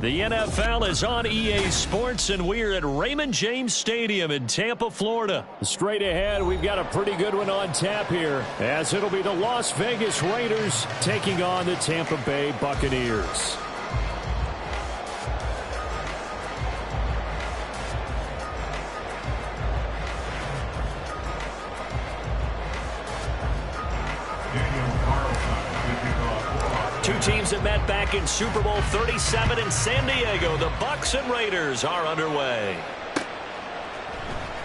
The NFL is on EA Sports, and we're at Raymond James Stadium in Tampa, Florida. Straight ahead, we've got a pretty good one on tap here, as it'll be the Las Vegas Raiders taking on the Tampa Bay Buccaneers. Two teams that met back in Super Bowl 37 in San Diego. The Bucs and Raiders are underway.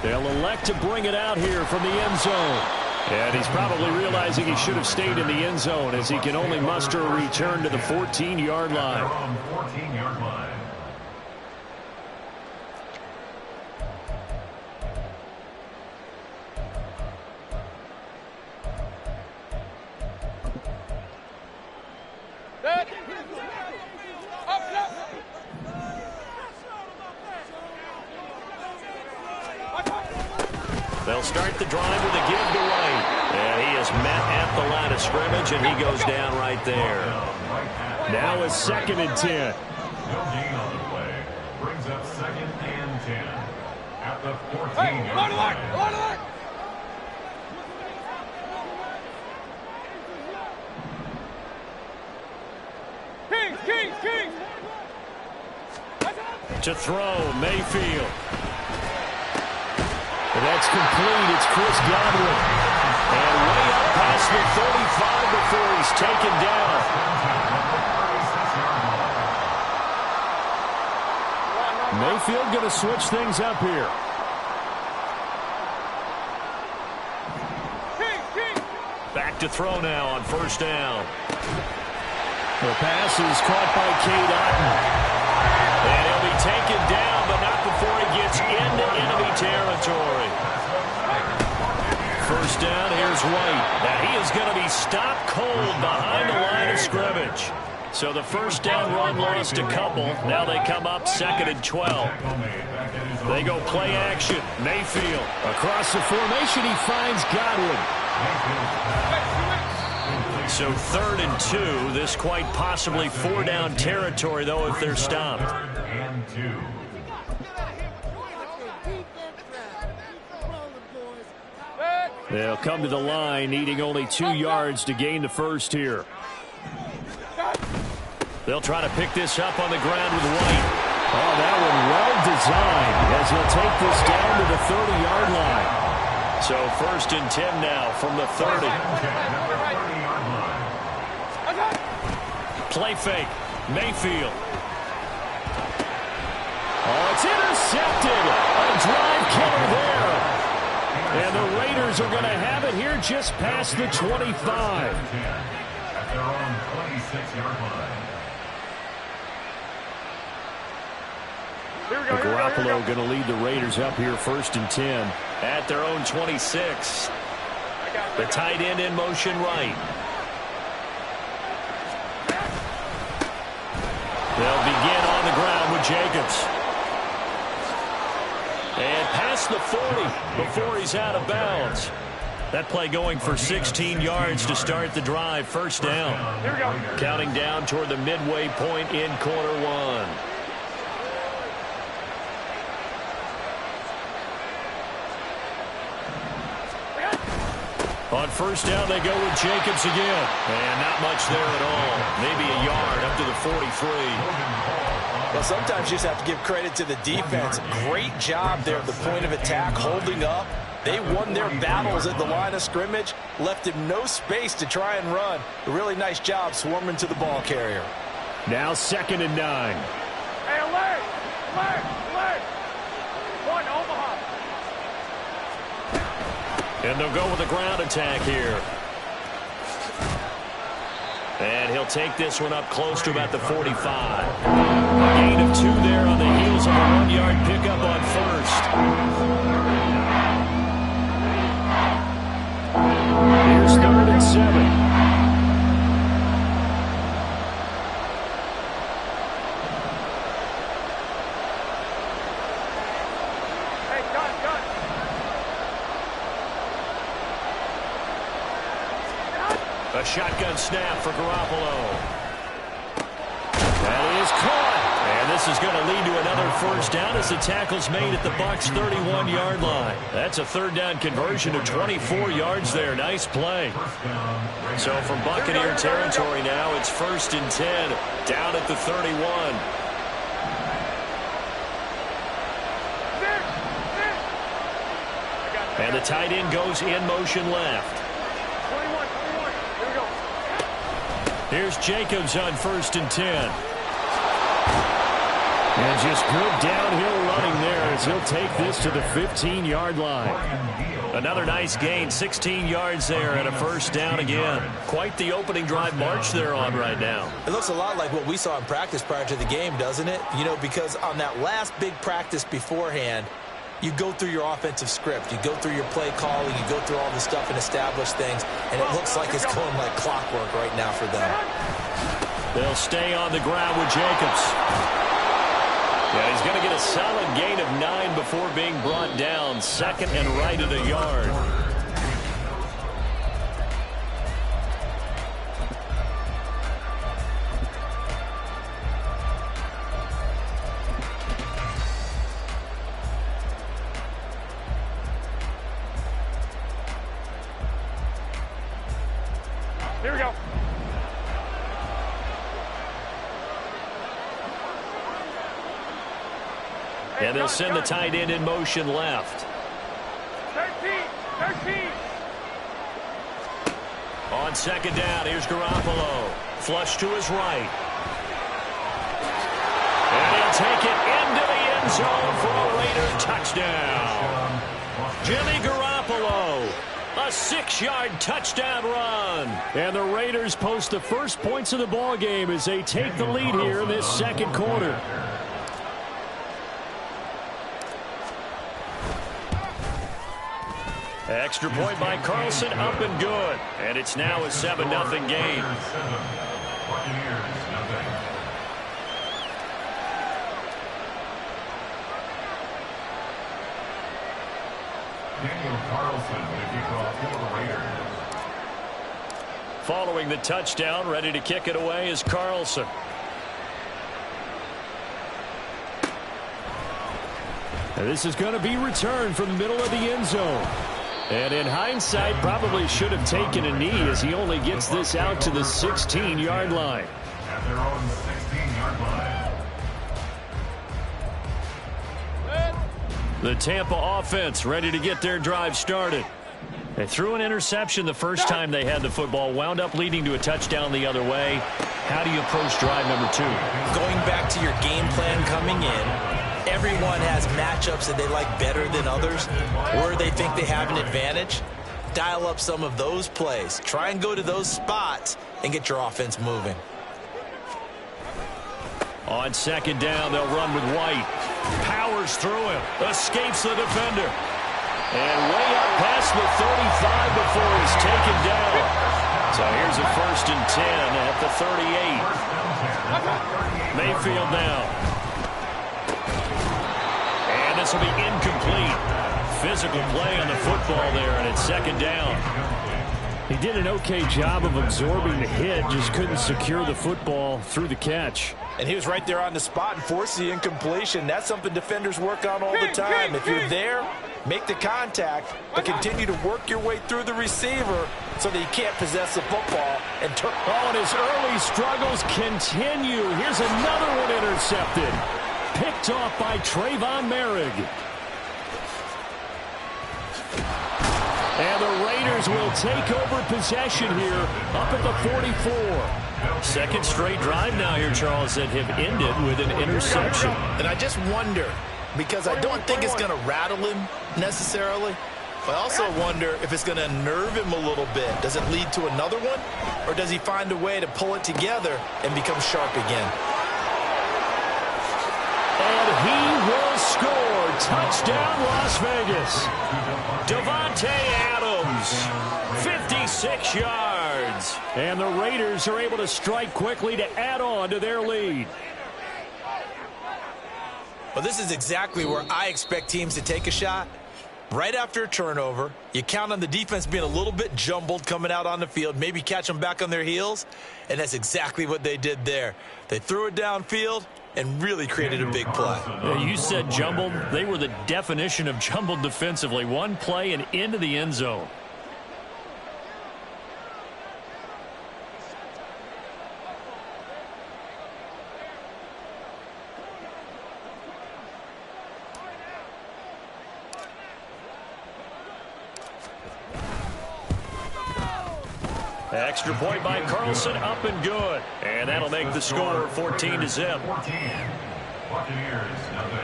They'll elect to bring it out here from the end zone. And he's probably realizing he should have stayed in the end zone, as he can only muster a return to the 14-yard line. They'll start the drive with a give to White. And he is met at the line of scrimmage, and he goes down right there. Now a 2nd and 10. No gain on the play. Brings up 2nd and 10. At the 14-yard line. King! To throw, Mayfield. And that's complete. It's Chris Godwin. And way up past the 35 before he's taken down. Mayfield going to switch things up here. Back to throw now on 1st down. The pass is caught by Cade Otton. And he'll be taken down, but not before he gets into enemy territory. 1st down, here's White. Now he is going to be stopped cold behind the line of scrimmage. So the 1st down run lost a couple. Now they come up 2nd and 12. They go play action. Mayfield across the formation. He finds Godwin. So 3rd and 2. This quite possibly 4-down territory, though, if they're stopped. They'll come to the line, needing only 2 yards to gain the 1st here. They'll try to pick this up on the ground with White. Oh, that one well designed, as he'll take this down to the 30-yard line. So 1st and 10 now from the 30. Play fake. Mayfield. Oh, it's intercepted. A drive killer there. And the Raiders are going to have it here just past the 25. At their own 26-yard line. Garoppolo going to lead the Raiders up here 1st and 10 at their own 26. The tight end in motion right. They'll begin on the ground with Jacobs. And past the 40 before he's out of bounds. That play going for 16 yards to start the drive. 1st down. Here we go. Counting down toward the midway point in quarter 1. On 1st down, they go with Jacobs again. And not much there at all. Maybe a yard up to the 43. Well, sometimes you just have to give credit to the defense. Great job there at the point of attack, holding up. They won their battles at the line of scrimmage, left him no space to try and run. A really nice job swarming to the ball carrier. Now 2nd and 9. Hey, alert! One, Omaha. And they'll go with a ground attack here. And he'll take this one up close to about the 45. A gain of 2 there on the heels of a 1-yard pickup on 1st. Here's 3rd and 7. A shotgun snap for Garoppolo. That is caught. And this is going to lead to another first down as the tackle's made at the Bucs' 31-yard line. That's a third down conversion to 24 yards there. Nice play. So from Buccaneer territory now, it's 1st and 10 down at the 31. And the tight end goes in motion left. 21. Here we go. Here's Jacobs on 1st and 10. And just good downhill running there as he'll take this to the 15-yard line. Another nice gain, 16 yards there and a first down again. Quite the opening drive march they're on right now. It looks a lot like what we saw in practice prior to the game, doesn't it? You know, because on that last big practice beforehand, you go through your offensive script. You go through your play calling. You go through all the stuff and establish things. And it looks like it's going like clockwork right now for them. They'll stay on the ground with Jacobs. Yeah, he's going to get a solid gain of 9 before being brought down. 2nd and right at a yard. Here we go. And they'll send the tight end in motion left. 13. On 2nd down, here's Garoppolo. Flush to his right. And he'll take it into the end zone for a Raider touchdown. Jimmy Garoppolo. A 6-yard touchdown run. And the Raiders post the first points of the ball game as they take the lead here in this second quarter. Extra point by Carlson, up and good. And it's now a 7-0 game. Daniel Carlson with a kickoff for the Raiders. Following the touchdown, ready to kick it away is Carlson. And this is going to be returned from the middle of the end zone. And in hindsight, probably should have taken a knee as he only gets this out to the 16-yard line. At their own 16-yard line. The Tampa offense ready to get their drive started. They threw an interception the first time they had the football, wound up leading to a touchdown the other way. How do you approach drive number 2? Going back to your game plan coming in, everyone has matchups that they like better than others, where they think they have an advantage. Dial up some of those plays. Try and go to those spots and get your offense moving. On 2nd down, they'll run with White. Powers through him. Escapes the defender. And way up past the 35 before he's taken down. So here's a 1st and 10 at the 38. Mayfield now. And this will be incomplete. Physical play on the football there, and it's 2nd down. He did an okay job of absorbing the hit, just couldn't secure the football through the catch. And he was right there on the spot and forced the incompletion. That's something defenders work on all the time. If you're there, make the contact, but continue to work your way through the receiver so that he can't possess the football and turn. Oh, and his early struggles continue. Here's another one intercepted. Picked off by Trayvon Merrick. And the Raiders will take over possession here up at the 44. Second straight drive now here, Charles, that have ended with an interception. And I just wonder, because I don't think it's going to rattle him necessarily, but I also wonder if it's going to nerve him a little bit. Does it lead to another one, or does he find a way to pull it together and become sharp again? And he will score. Touchdown, Las Vegas. Davante Adams, 56 yards. And the Raiders are able to strike quickly to add on to their lead. Well, this is exactly where I expect teams to take a shot. Right after a turnover, you count on the defense being a little bit jumbled coming out on the field, maybe catch them back on their heels, and that's exactly what they did there. They threw it downfield, and really created a big play. You said jumbled. They were the definition of jumbled defensively. One play and into the end zone. Extra point by Carlson, up and good. And that'll make the score 14-0. 14. Buccaneers, nothing.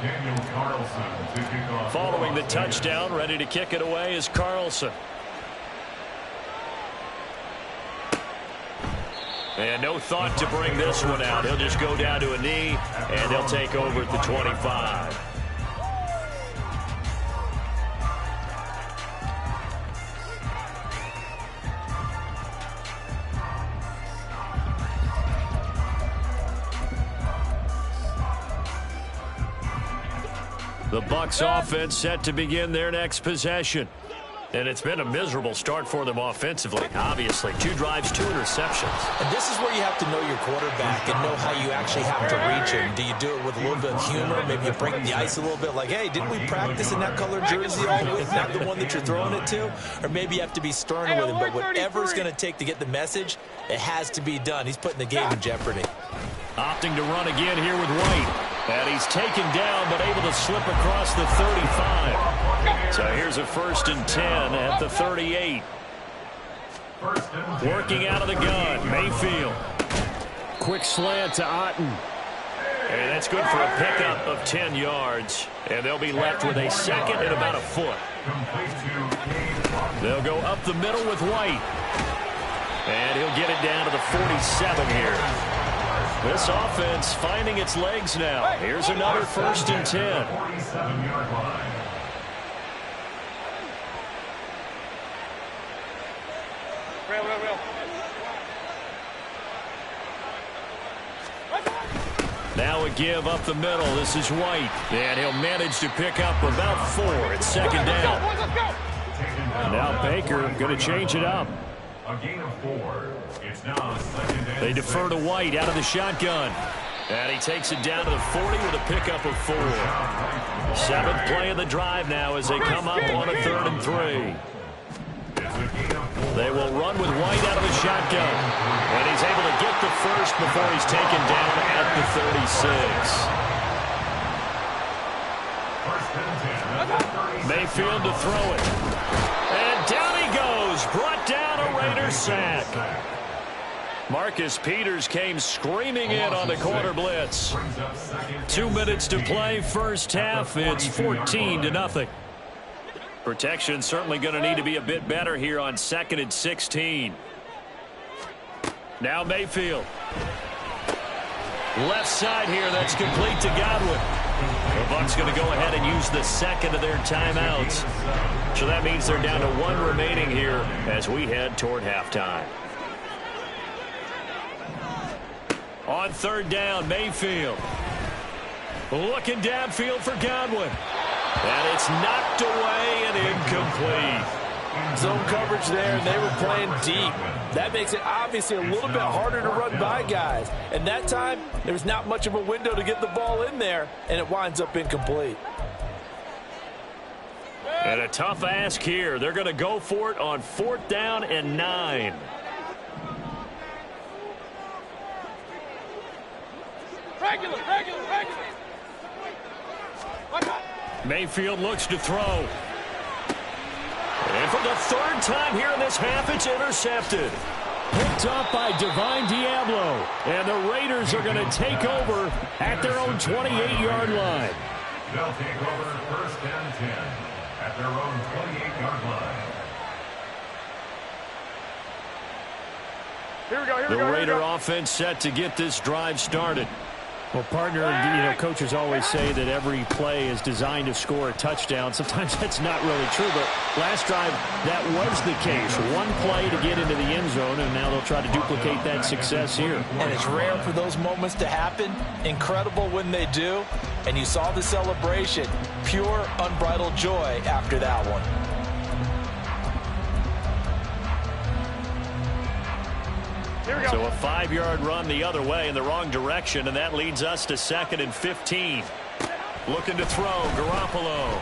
Daniel Carlson to kick off. Following the touchdown, ready to kick it away is Carlson. And no thought to bring this one out. He'll just go down to a knee, and they'll take over at the 25. The Bucs offense set to begin their next possession. And it's been a miserable start for them offensively, obviously. 2 drives, 2 interceptions. And this is where you have to know your quarterback and know how you actually have to reach him. Do you do it with a little bit of humor? Maybe you break the ice a little bit like, hey, didn't we practice in that color jersey all week, not the one that you're throwing it to? Or maybe you have to be stern with him. But whatever it's going to take to get the message, it has to be done. He's putting the game in jeopardy. Opting to run again here with White. And he's taken down, but able to slip across the 35. So here's a 1st and 10 at the 38. Working out of the gun, Mayfield. Quick slant to Otten. And that's good for a pickup of 10 yards. And they'll be left with a 2nd and about a foot. They'll go up the middle with White. And he'll get it down to the 47 here. This offense finding its legs now. Here's another 1st and 10. 47-yard line. Now a give up the middle. This is White. And he'll manage to pick up about 4 at 2nd down. Now Baker going to change it up. A gain of 4. It's now 2nd and They defer to White out of the shotgun. And he takes it down to the 40 with a pickup of 4. 7th play of the drive now as they come up on a 3rd and 3. They will run with White out of the shotgun. And he's able to get the 1st before he's taken down at the 36. Mayfield to throw it. And down he goes. Brought down a Raider sack. Marcus Peters came screaming in on the corner blitz. 2 minutes to play, first half. It's 14-0. Protection certainly going to need to be a bit better here on 2nd and 16. Now Mayfield. Left side here, that's complete to Godwin. The Bucs going to go ahead and use the 2nd of their timeouts. So that means they're down to 1 remaining here as we head toward halftime. On 3rd down, Mayfield. Looking downfield for Godwin. And it's knocked away and incomplete. Zone coverage there, and they were playing deep. That makes it obviously a little bit harder to run by guys. And that time, there's not much of a window to get the ball in there, and it winds up incomplete. And a tough ask here. They're going to go for it on 4th down and 9. Regular. Mayfield looks to throw. And for the 3rd time here in this half, it's intercepted. Picked up by Divine Diablo. And the Raiders are going to take over at their own 28-yard line. They'll take over 1st and 10 at their own 28-yard line. Here we go. The Raider offense set to get this drive started. Well, partner, coaches always say that every play is designed to score a touchdown. Sometimes that's not really true, but last drive, that was the case. 1 play to get into the end zone, and now they'll try to duplicate that success here. And it's rare for those moments to happen. Incredible when they do. And you saw the celebration. Pure, unbridled joy after that one. So a 5-yard run the other way in the wrong direction, and that leads us to 2nd and 15. Looking to throw, Garoppolo.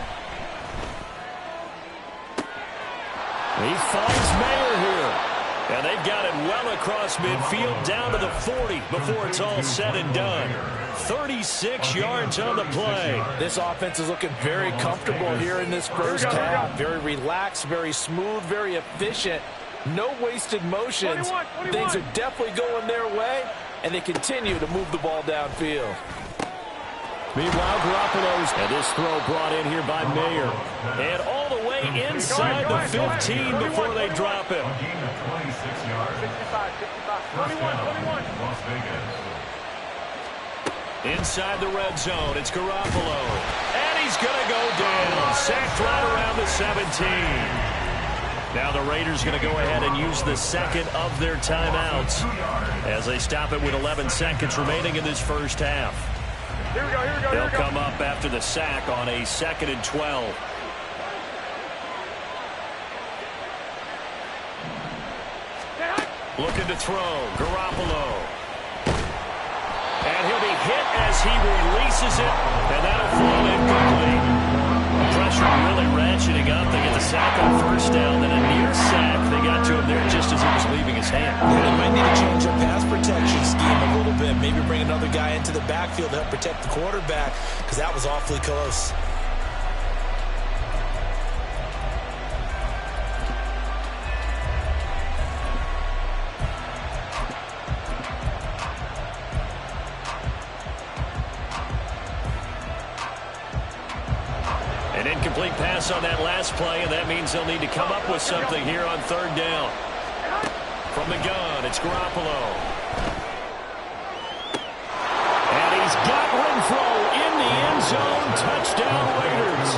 He finds Mayer here. And they've got it well across midfield down to the 40 before it's all said and done. 36 yards on the play. This offense is looking very comfortable here in this first half. Very relaxed, very smooth, very efficient. No wasted motions. 21. Things are definitely going their way, and they continue to move the ball downfield. Meanwhile, Garoppolo's, and this throw brought in here by Mayer. And all the way inside the 15 before they drop him. 26 yards. 55. 21. Las Vegas. Inside the red zone, it's Garoppolo. And he's going to go down. Sacked right around the 17. Now the Raiders going to go ahead and use the second of their timeouts as they stop it with 11 seconds remaining in this first half. Here we go. They'll come up after the sack on a 2nd and 12. Looking to throw, Garoppolo. And he'll be hit as he releases it, and that'll fall incomplete. Pressure really ratcheting up. They get the sack on first down, then a near sack. They got to him there just as he was leaving his hand. They might need to change their pass protection scheme a little bit. Maybe bring another guy into the backfield to help protect the quarterback, because that was awfully close. An incomplete pass on that last play, and that means they'll need to come up with something here on 3rd down. From the gun, it's Garoppolo. And he's got Renfro in the end zone. Touchdown, Raiders.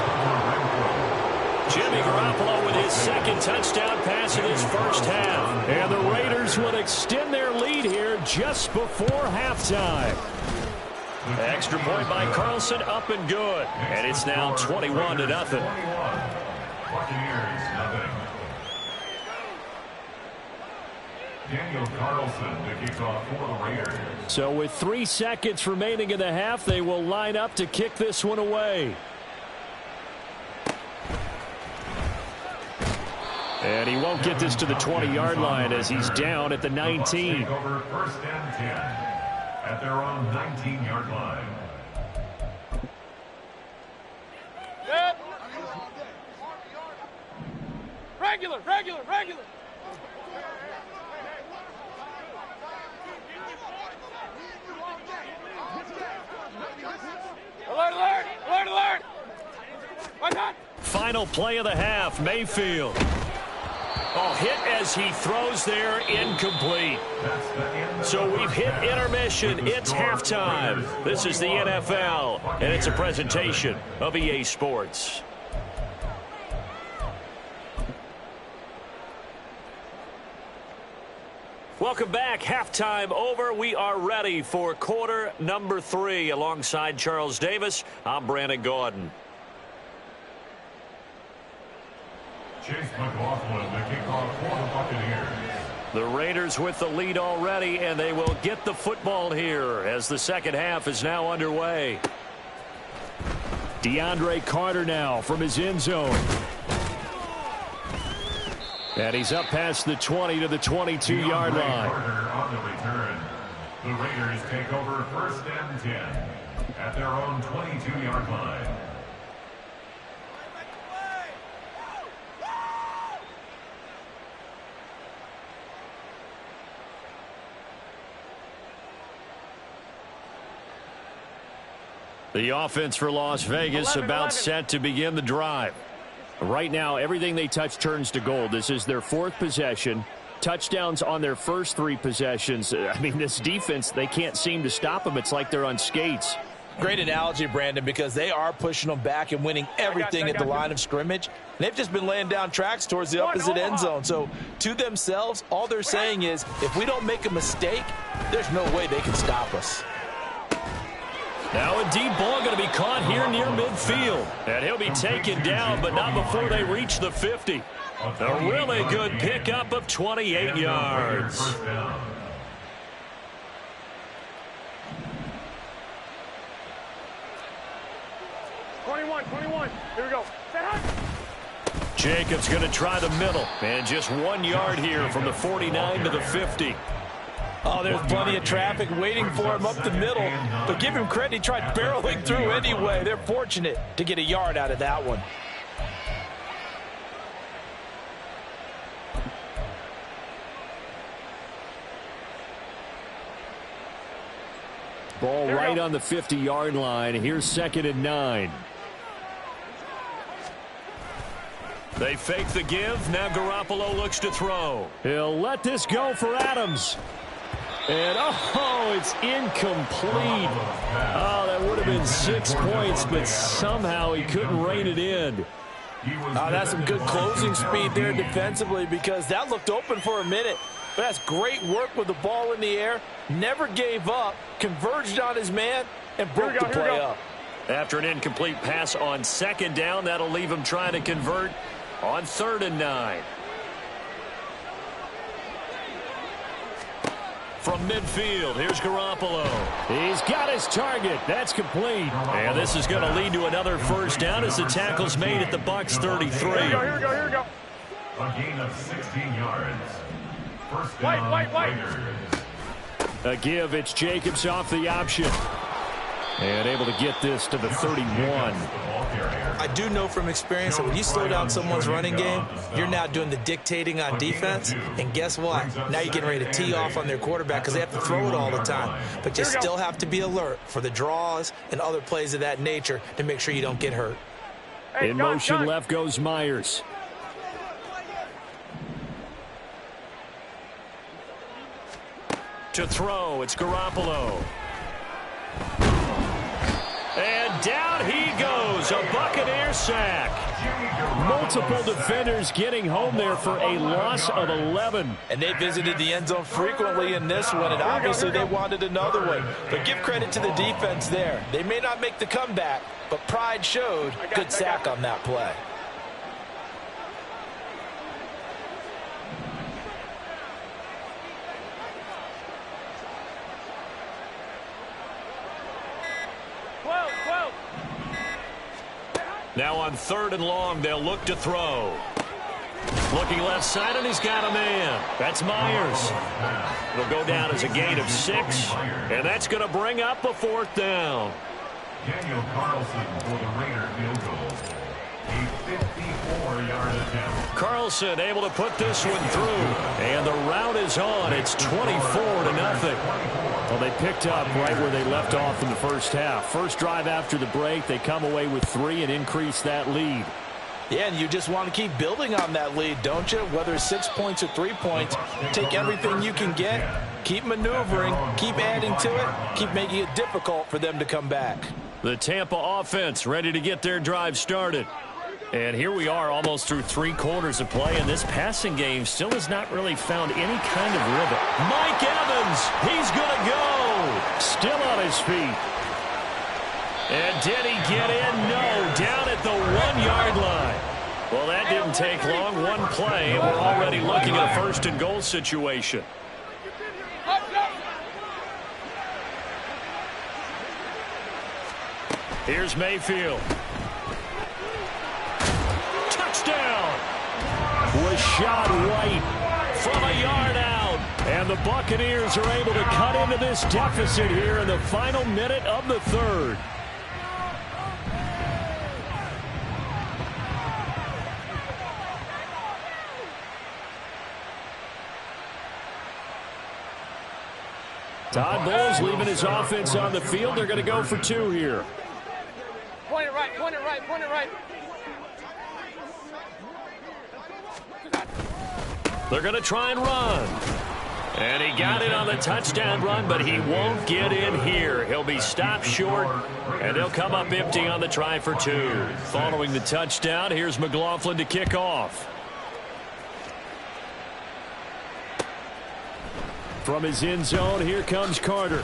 Jimmy Garoppolo with his 2nd touchdown pass of this first half. And the Raiders will extend their lead here just before halftime. Extra point by Carlson, up and good. And it's now 21-0. Buccaneers, nothing. Daniel Carlson to kick off for the Raiders. So with 3 seconds remaining in the half, they will line up to kick this one away. And he won't get this to the 20-yard line as he's down at the 19. Over 1st and 10 at their own 19-yard line. Good. Regular. Alert. Why not? Final play of the half, Mayfield. Oh, hit as he throws there, incomplete. So we've hit intermission. It's halftime. This is the NFL, and it's a presentation of EA Sports. Welcome back. Halftime over. We are ready for quarter number 3. Alongside Charles Davis, I'm Brandon Gordon. Chase McLaughlin to kick off for the Buccaneers. The Raiders with the lead already, and they will get the football here as the second half is now underway. DeAndre Carter now from his end zone. And he's up past the 20 to the 22-yard line. Carter on the return. The Raiders take over 1st and 10 at their own 22-yard line. The offense for Las Vegas about set to begin the drive. Right now, everything they touch turns to gold. This is their 4th possession. Touchdowns on their first 3 possessions. I mean, this defense, they can't seem to stop them. It's like they're on skates. Great analogy, Brandon, because they are pushing them back and winning everything at the line of scrimmage. They've just been laying down tracks towards the opposite end zone. So to themselves, all they're saying is, if we don't make a mistake, there's no way they can stop us. Now a deep ball going to be caught here near midfield. And he'll be taken down, but not before they reach the 50. A really good pickup of 28 yards. 21. Here we go. Set high. Jacobs going to try the middle. And just 1 yard here from the 49 to the 50. Oh, there's plenty of traffic waiting for him up the middle. But give him credit, he tried barreling through anyway. They're fortunate to get a yard out of that one. Ball right on the 50-yard line. Here's 2nd and 9. They fake the give. Now Garoppolo looks to throw. He'll let this go for Adams. And, oh, it's incomplete. Oh, that would have been 6 points, but somehow he couldn't rein it in. That's some good closing speed there defensively, because that looked open for a minute. But that's great work with the ball in the air. Never gave up, converged on his man, and broke the play up. After an incomplete pass on 2nd down, that'll leave him trying to convert on 3rd and 9. From midfield, here's Garoppolo. He's got his target. That's complete. And this is going to lead to another first down as the tackle's made at the Bucs 33. Here we go. A gain of 16 yards. First down, Raiders. A give, it's Jacobs off the option. And able to get this to the 31. I do know from experience that when you slow down someone's running game, you're now doing the dictating on defense. And guess what? Now you're getting ready to tee off on their quarterback because they have to throw it all the time. But you still have to be alert for the draws and other plays of that nature to make sure you don't get hurt. In motion, left goes Myers. To throw, it's Garoppolo. And down he goes, a Buccaneer sack. Multiple defenders getting home there for a loss of 11. And they visited the end zone frequently in this one, and obviously they wanted another one. But give credit to the defense there. They may not make the comeback, but pride showed. Good sack on that play. Now on 3rd and long, they'll look to throw. Looking left side, and he's got a man. That's Myers. It'll go down as a gain of 6, and that's going to bring up a 4th down. Daniel Carlson for the Raider field goal. A 54-yard attempt. Carlson able to put this one through, and the route is on. It's 24-0. Well, they picked up right where they left off in the first half. First drive after the break, they come away with 3 and increase that lead. Yeah, and you just want to keep building on that lead, don't you? Whether it's 6 points or 3 points, take everything you can get, keep maneuvering, keep adding to it, keep making it difficult for them to come back. The Tampa offense ready to get their drive started. And here we are almost through 3 quarters of play, and this passing game still has not really found any kind of rhythm. Mike Evans, he's going to go. Still on his feet. And did he get in? No, down at the 1-yard line. Well, that didn't take long. One play, and we're already looking at a 1st and goal situation. Here's Mayfield. Touchdown! Was shot right from a yard out. And the Buccaneers are able to cut into this deficit here in the final minute of the 3rd. Todd Bowles leaving his offense on the field. They're going to go for 2 here. Point it right. They're going to try and run. And he got it on the touchdown run, but he won't get in here. He'll be stopped short, and they'll come up empty on the try for 2. Following the touchdown, here's McLaughlin to kick off. From his end zone, here comes Carter.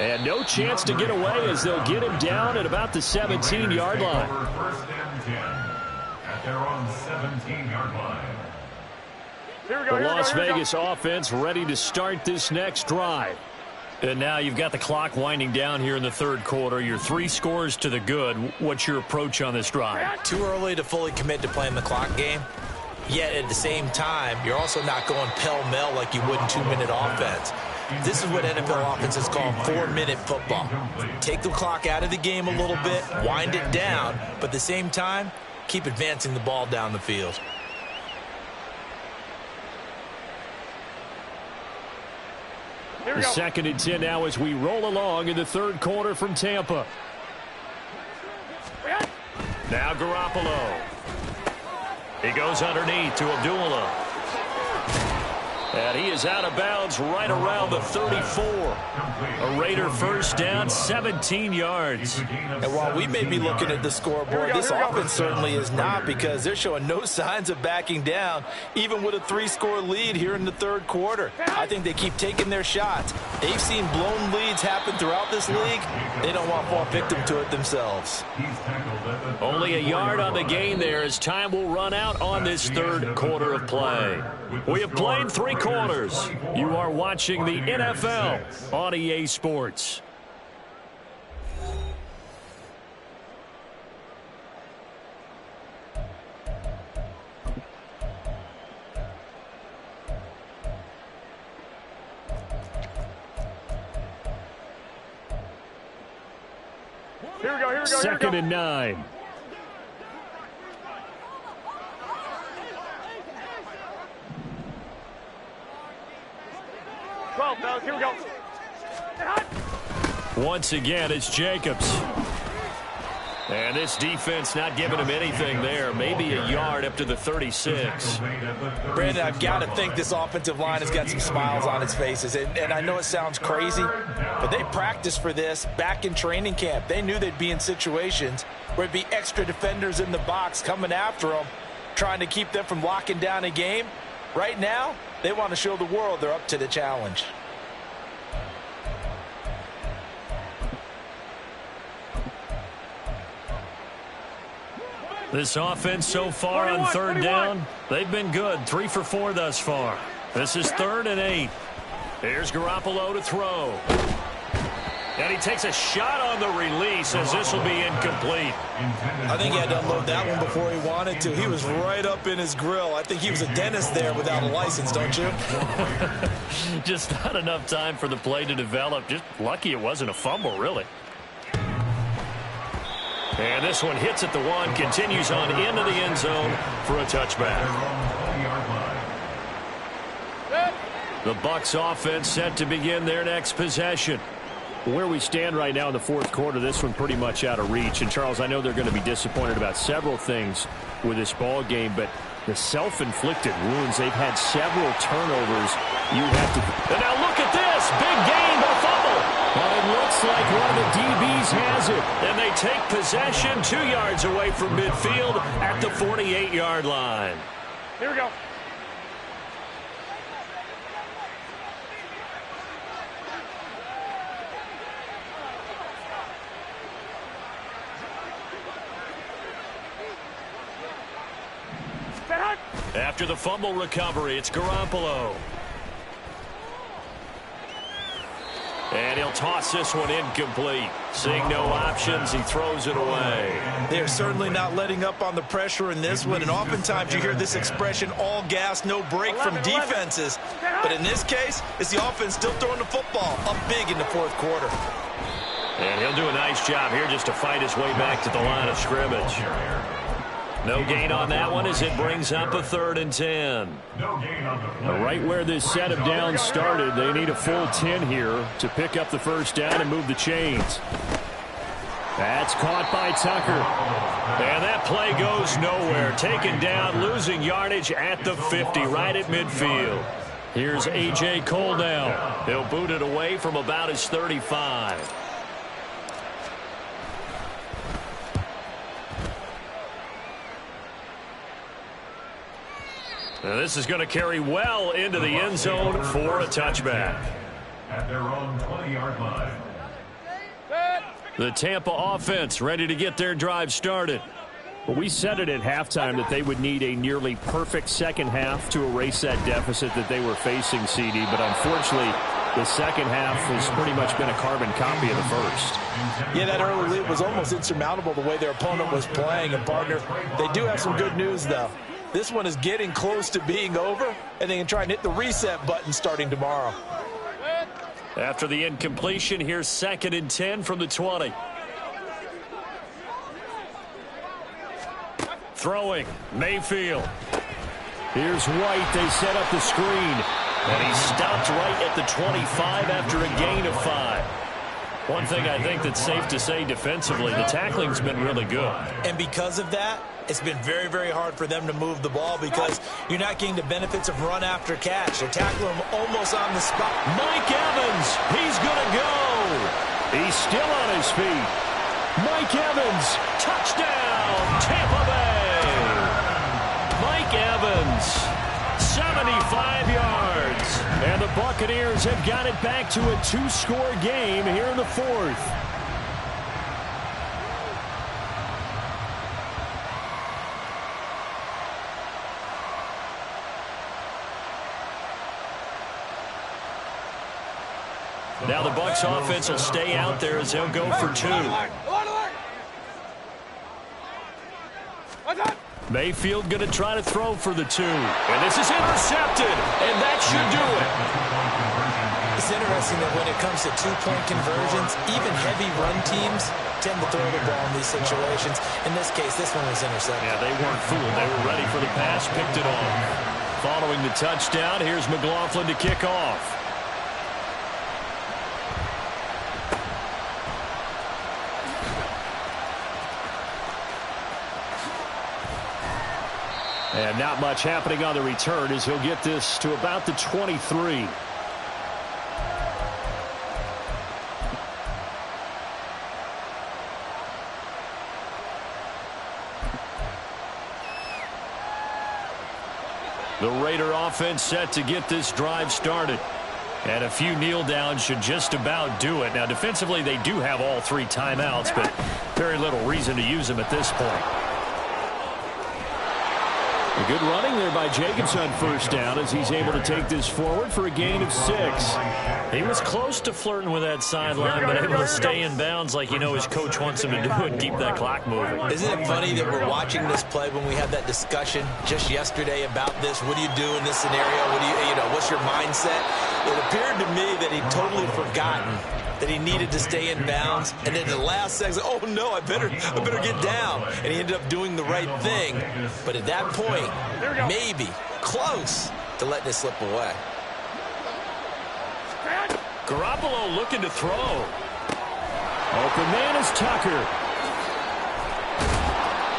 And no chance to get away as they'll get him down at about the 17-yard line. First and 10 at their own 17-yard line. The Las Vegas offense ready to start this next drive. And now you've got the clock winding down here in the third quarter. You're 3 scores to the good. What's your approach on this drive? Too early to fully commit to playing the clock game. Yet at the same time, you're also not going pell-mell like you would in 2-minute offense. This is what NFL offenses call 4-minute football. Take the clock out of the game a little bit, wind it down, but at the same time, keep advancing the ball down the field. The 2nd and 10 now as we roll along in the third quarter from Tampa. Now Garoppolo. He goes underneath to Abdullah. And he is out of bounds right around the 34. A Raider first down, 17 yards. And while we may be looking at the scoreboard, this offense certainly is not, because they're showing no signs of backing down, even with a 3-score lead here in the third quarter. I think they keep taking their shots. They've seen blown leads happen throughout this league. They don't want to fall victim to it themselves. Only a yard on the gain there as time will run out on this third quarter of play. We have played 3 quarters. You are watching the NFL on EA Sports. Here we go, here we go, 2nd and 9. Fellas, here we go. Once again, it's Jacobs. And this defense not giving him anything there. Maybe a yard up to the 36. Brandon, I've got to think this offensive line has got some smiles on its faces. And I know it sounds crazy, but they practiced for this back in training camp. They knew they'd be in situations where it'd be extra defenders in the box coming after them, trying to keep them from locking down a game. Right now, they want to show the world they're up to the challenge. This offense so far on third down, they've been good. 3 for 4 thus far. This is 3rd and 8. Here's Garoppolo to throw. And he takes a shot on the release as this will be incomplete. I think he had to unload that one before he wanted to. He was right up in his grill. I think he was a dentist there without a license, don't you? Just not enough time for the play to develop. Just lucky it wasn't a fumble, really. And this one hits at the 1, continues on into the end zone for a touchback. The Bucs offense set to begin their next possession. Where we stand right now in the fourth quarter, this one pretty much out of reach. And, Charles, I know they're going to be disappointed about several things with this ball game, but the self-inflicted wounds, they've had several turnovers. You have to. And now look at this. Big gain, but a fumble. But it looks like one of the DBs has it. And they take possession 2 yards away from midfield at the 48-yard line. Here we go. After the fumble recovery, it's Garoppolo. And he'll toss this one incomplete. Seeing no options, he throws it away. They're certainly not letting up on the pressure in this one. And oftentimes you hear this expression, all gas, no break from defenses. But in this case, it's the offense still throwing the football up big in the fourth quarter. And he'll do a nice job here just to fight his way back to the line of scrimmage. No gain on that one as it brings up a 3rd and 10. Right where this set of downs started, they need a full 10 here to pick up the first down and move the chains. That's caught by Tucker. And that play goes nowhere. Taken down, losing yardage at the 50, right at midfield. Here's A.J. Cole now. He'll boot it away from about his 35. Now this is going to carry well into the end zone for a touchback. At their own 20-yard line. The Tampa offense ready to get their drive started. But we said it at halftime that they would need a nearly perfect second half to erase that deficit that they were facing, CD. But unfortunately, The second half has pretty much been a carbon copy of the first. Yeah, that early lead was almost insurmountable the way their opponent was playing. And, partner, they do have some good news, though. This one is getting close to being over, and they can try and hit the reset button starting tomorrow. After the incompletion, here's 2nd and 10 from the 20. Throwing, Mayfield. Here's White. They set up the screen. And he stopped right at the 25 after a gain of 5. One thing I think that's safe to say defensively, the tackling's been really good. And because of that, it's been very, very hard for them to move the ball because you're not getting the benefits of run after catch. They're tackling him almost on the spot. Mike Evans, he's going to go. He's still on his feet. Mike Evans, touchdown, Tampa Bay. Mike Evans, 75 yards. And the Buccaneers have got it back to a 2-score game here in the 4th. Now the Bucs offense will stay out there as they'll go for 2. Mayfield going to try to throw for the 2. And this is intercepted. And that should do it. It's interesting that when it comes to 2-point conversions, even heavy run teams tend to throw the ball in these situations. In this case, this one was intercepted. Yeah, they weren't fooled. They were ready for the pass, picked it off. Following the touchdown, here's McLaughlin to kick off. And not much happening on the return as he'll get this to about the 23. The Raider offense set to get this drive started. And a few kneel downs should just about do it. Now, defensively, they do have all 3 timeouts, but very little reason to use them at this point. A good running there by Jacobs on first down as he's able to take this forward for a gain of 6. He was close to flirting with that sideline, but able to stay in bounds like his coach wants him to do and keep that clock moving. Isn't it funny that we're watching this play when we had that discussion just yesterday about this? What do you do in this scenario? What do what's your mindset? It appeared to me that he'd totally forgotten that he needed to stay in bounds, and then the last second, oh no, I better get down. And he ended up doing the right thing. But at that point, maybe close to letting it slip away. Garoppolo looking to throw. Open man is Tucker.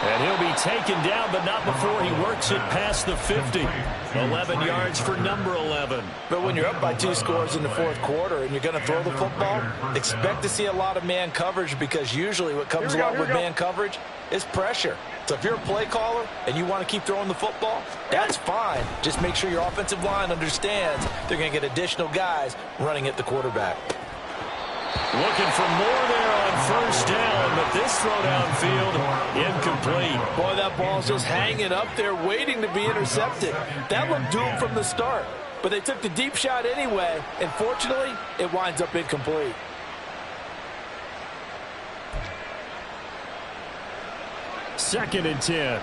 And he'll be taken down, but not before he works it past the 50. 11 yards for number 11. But when you're up by 2 scores in the 4th quarter and you're going to throw the football, expect to see a lot of man coverage because usually what comes along with man coverage is pressure. So if you're a play caller and you want to keep throwing the football, that's fine. Just make sure your offensive line understands they're going to get additional guys running at the quarterback. Looking for more there on first down, but this throw downfield incomplete. Boy, that ball's just hanging up there waiting to be intercepted. That looked doomed from the start, but they took the deep shot anyway, and fortunately, it winds up incomplete. Second and 10.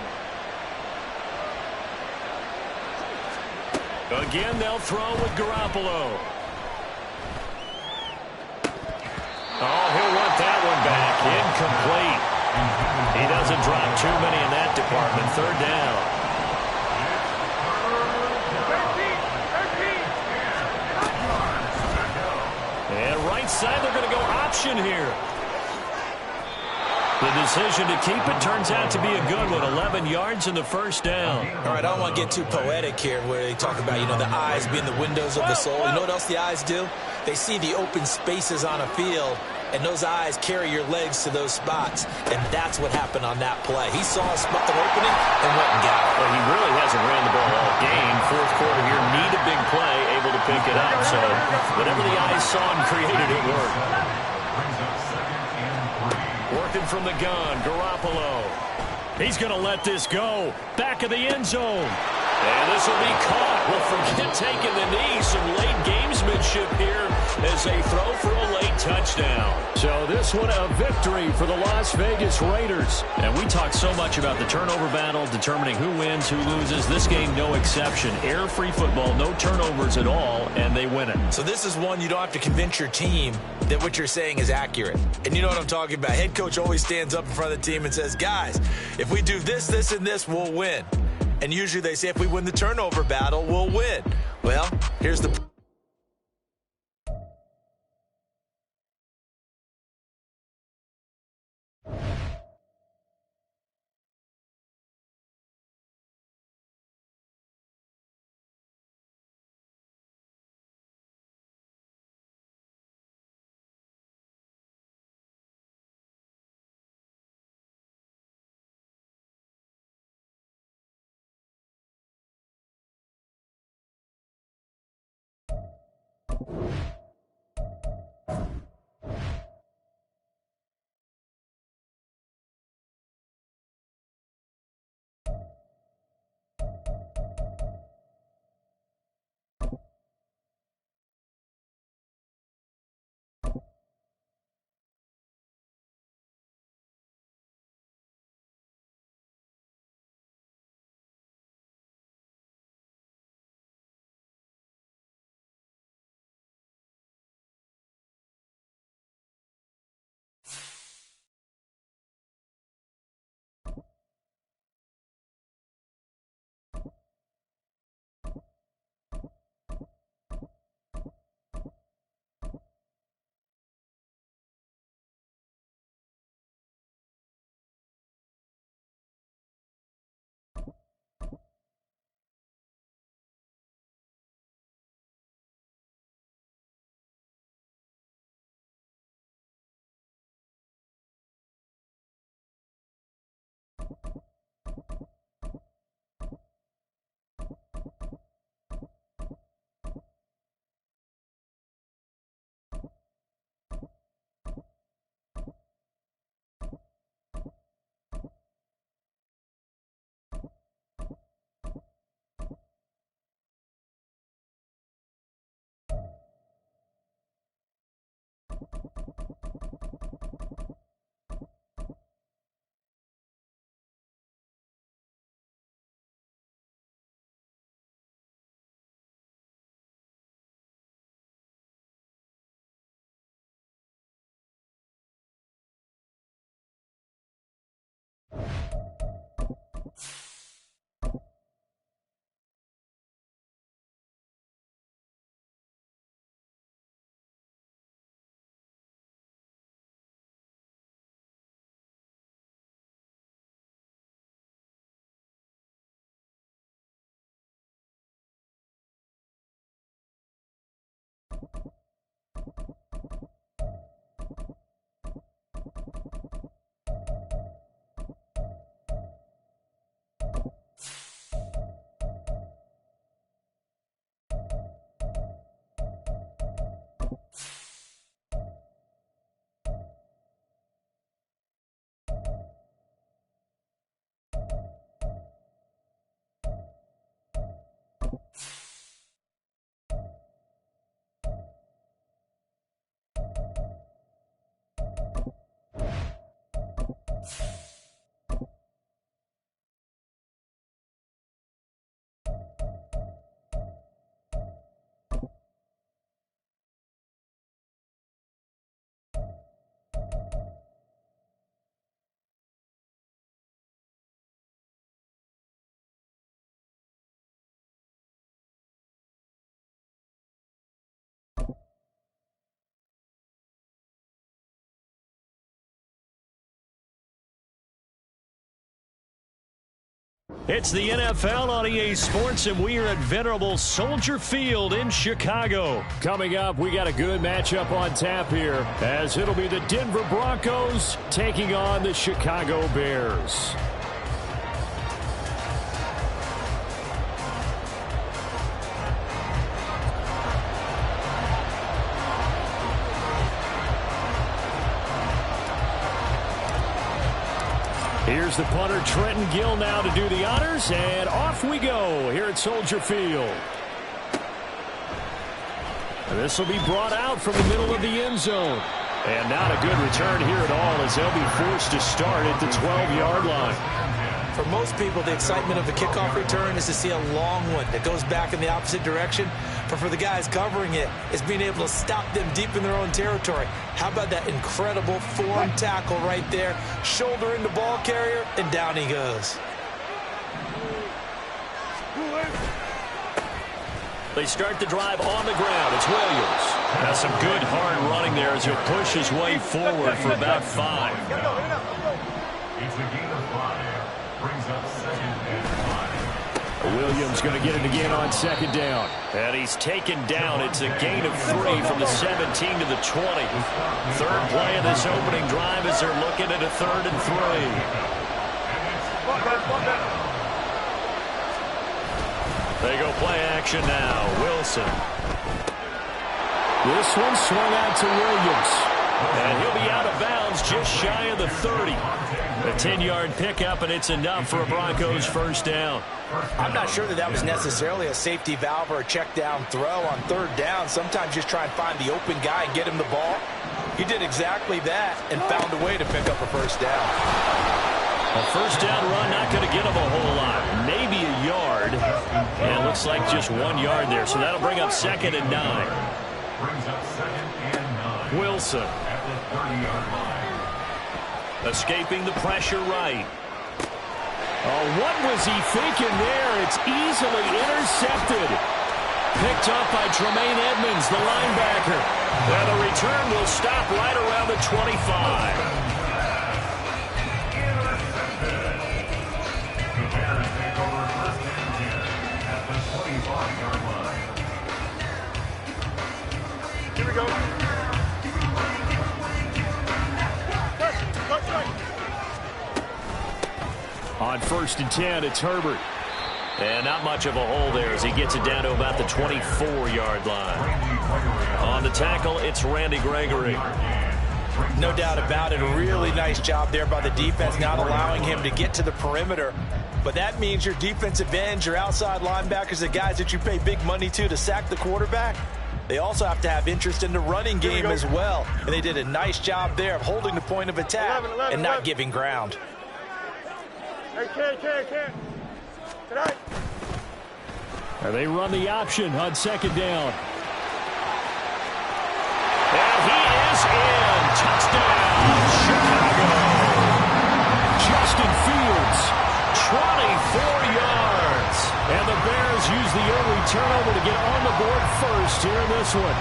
Again, they'll throw with Garoppolo. Oh, he'll want that one back. Incomplete. He doesn't drop too many in that department. 3rd down. And right side, they're going to go option here. The decision to keep it turns out to be a good one. 11 yards in the first down. All right, I don't want to get too poetic here where they talk about, the eyes being the windows of the soul. You know what else the eyes do? They see the open spaces on a field, and those eyes carry your legs to those spots. And that's what happened on that play. He saw a spot, an opening, and went and got it. Well, he really hasn't ran the ball all game. 4th quarter here, need a big play, able to pick it up. So whatever the eyes saw and created, it worked. Working from the gun, Garoppolo. He's going to let this go. Back of the end zone. And this will be caught. Well, forget taking the knee. Some late gamesmanship here as they throw for a late touchdown. So this one a victory for the Las Vegas Raiders. And we talk so much about the turnover battle, determining who wins, who loses. This game, no exception. Error-free football, no turnovers at all, and they win it. So this is one you don't have to convince your team that what you're saying is accurate. And you know what I'm talking about. Head coach always stands up in front of the team and says, guys, if we do this, this, and this, we'll win. And usually they say if we win the turnover battle, we'll win. Well, here's the... It's the NFL on EA Sports, and we are at venerable Soldier Field in Chicago. Coming up, we got a good matchup on tap here, as it'll be the Denver Broncos taking on the Chicago Bears. Here's the punter, Trenton Gill, now to do the honors, and off we go here at Soldier Field. This will be brought out from the middle of the end zone. And not a good return here at all, as they'll be forced to start at the 12-yard line. For most people, the excitement of a kickoff return is to see a long one that goes back in the opposite direction. But for the guys covering it, it's being able to stop them deep in their own territory. How about that incredible form tackle right there? Shoulder in the ball carrier, and down he goes. They start the drive on the ground. It's Williams. Has some good hard running there as he'll push his way forward for about 5. It's a gain of 5. Brings up 2nd and 5. Williams going to get it again on 2nd down. And he's taken down. It's a gain of 3 from the 17 to the 20. Third play of this opening drive as they're looking at a 3rd and 3. They go play action now. Wilson. This one swung out to Williams. And he'll be out of bounds just shy of the 30. A 10-yard pickup, and it's enough for a Broncos first down. I'm not sure that was necessarily a safety valve or a check down throw on 3rd down. Sometimes just try and find the open guy and get him the ball. He did exactly that and found a way to pick up a first down. A first down run, not going to get him a whole lot. Maybe a yard. And it looks like just 1 yard there. So that'll bring up 2nd and 9. Brings up 2nd and 9. Wilson. At the 30-yard line. Escaping the pressure right. Oh, what was he thinking there? It's easily intercepted. Picked up by Tremaine Edmonds, the linebacker. And the return will stop right around the 25. Here we go. On 1st and 10, it's Herbert. And not much of a hole there as he gets it down to about the 24-yard line. On the tackle, it's Randy Gregory. No doubt about it. A really nice job there by the defense, not allowing him to get to the perimeter. But that means your defensive ends, your outside linebackers, the guys that you pay big money to sack the quarterback, they also have to have interest in the running game as well. And they did a nice job there of holding the point of attack and not giving ground. Hey, can't. Tonight. And they run the option on 2nd down. And he is in. Touchdown, Chicago. Justin Fields. 24 yards. And the Bears use the early turnover to get on the board first here in this one.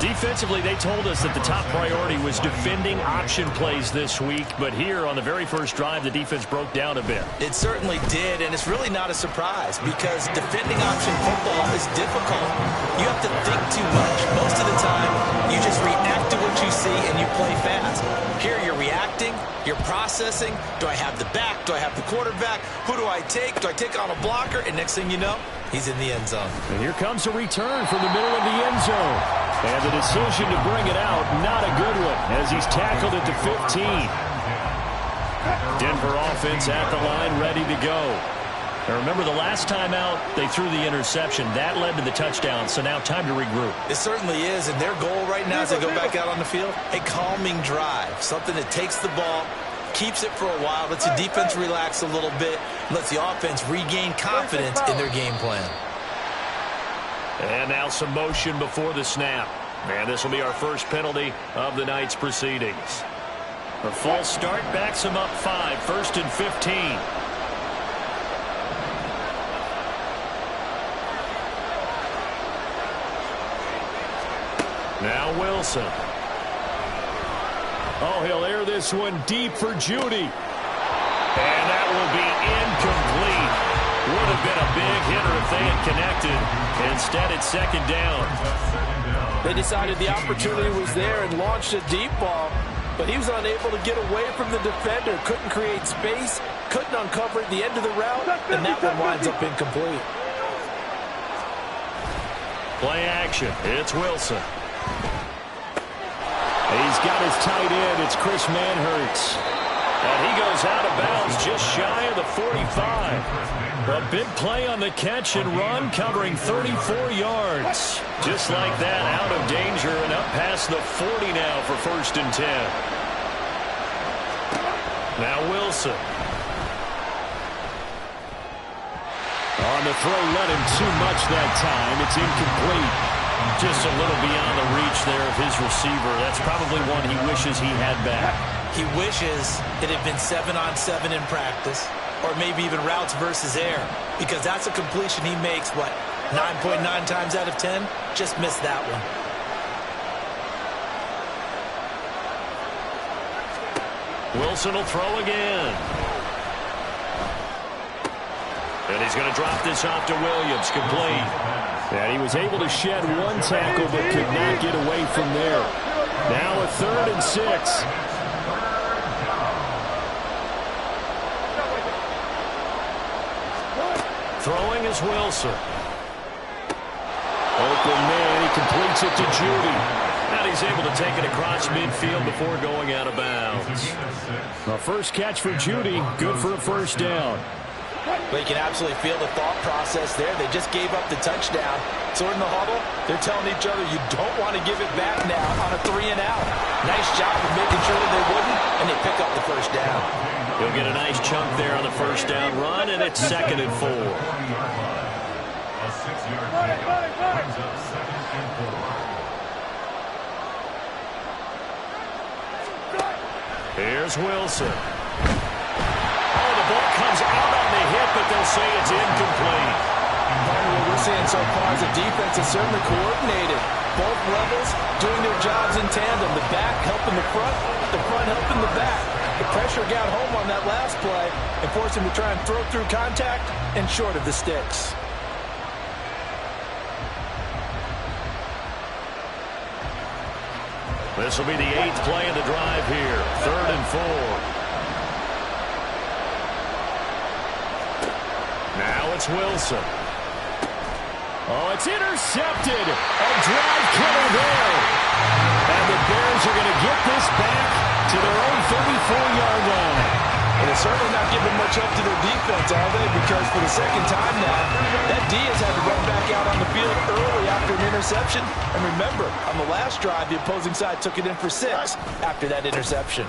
Defensively, they told us that the top priority was defending option plays this week. But here on the very first drive, the defense broke down a bit. It certainly did, and it's really not a surprise because defending option football is difficult. You have to think too much. Most of the time, you just react to what you see and you play fast. Here you're reacting, you're processing. Do I have the back? Do I have the quarterback? Who do I take? Do I take on a blocker? And next thing you know, he's in the end zone. And here comes a return from the middle of the end zone. And the decision to bring it out, not a good one, as he's tackled at the 15. Denver offense at the line, ready to go. Now remember, the last time out, they threw the interception. That led to the touchdown, so now time to regroup. It certainly is, and their goal right now as they go back out on the field, a calming drive, something that takes the ball, keeps it for a while, lets the defense relax a little bit, lets the offense regain confidence in their game plan. And now some motion before the snap. And this will be our first penalty of the night's proceedings. A false start backs him up 5, 1st and 15. Now Wilson. Oh, he'll air this one deep for Judy. And that will be incomplete. Would have been a big hitter if they had connected. Instead, it's 2nd down. They decided the opportunity was there and launched a deep ball, but he was unable to get away from the defender, couldn't create space, couldn't uncover at the end of the route, and that one winds up incomplete. Play action. It's Wilson. He's got his tight end. It's Chris Manhertz. And he goes out of bounds just shy of the 45. A big play on the catch and run, covering 34 yards. Just like that, out of danger and up past the 40 now for 1st and 10. Now Wilson. On the throw, let him too much that time. It's incomplete. Just a little beyond the reach there of his receiver. That's probably one he wishes he had back. He wishes it had been 7-on-7 in practice, or maybe even routes versus air, because that's a completion he makes, what, 9.9 times out of 10? Just missed that one. Wilson will throw again. And he's going to drop this off to Williams, complete. And he was able to shed one tackle but could not get away from there. Now a 3rd and 6. Throwing is Wilson. Open man, he completes it to Judy. And he's able to take it across midfield before going out of bounds. The first catch for Judy, good for a 1st down. But you can absolutely feel the thought process there. They just gave up the touchdown. So in the huddle, they're telling each other, you don't want to give it back now on a 3-and-out. Nice job of making sure that they wouldn't, and they pick up the 1st down. He'll get a nice chunk there on the 1st down run, and it's 2nd and 4. A 6-yard pickup brings up 2nd and 4. Here's Wilson. Oh, the ball comes out on the hit, but they'll say it's incomplete. What we're seeing so far is the defense is certainly coordinated. Both levels doing their jobs in tandem. The back helping the front helping the back. The pressure got home on that last play and forced him to try and throw through contact and short of the sticks. This will be the 8th play of the drive here. 3rd and 4. Now it's Wilson. Oh, it's intercepted. A drive killer there. And the Bears are going to get this back to their own 34-yard line. And they're certainly not giving much up to their defense, are they? Because for the 2nd time now, that D has had to run back out on the field early after an interception. And remember, on the last drive, the opposing side took it in for 6 after that interception.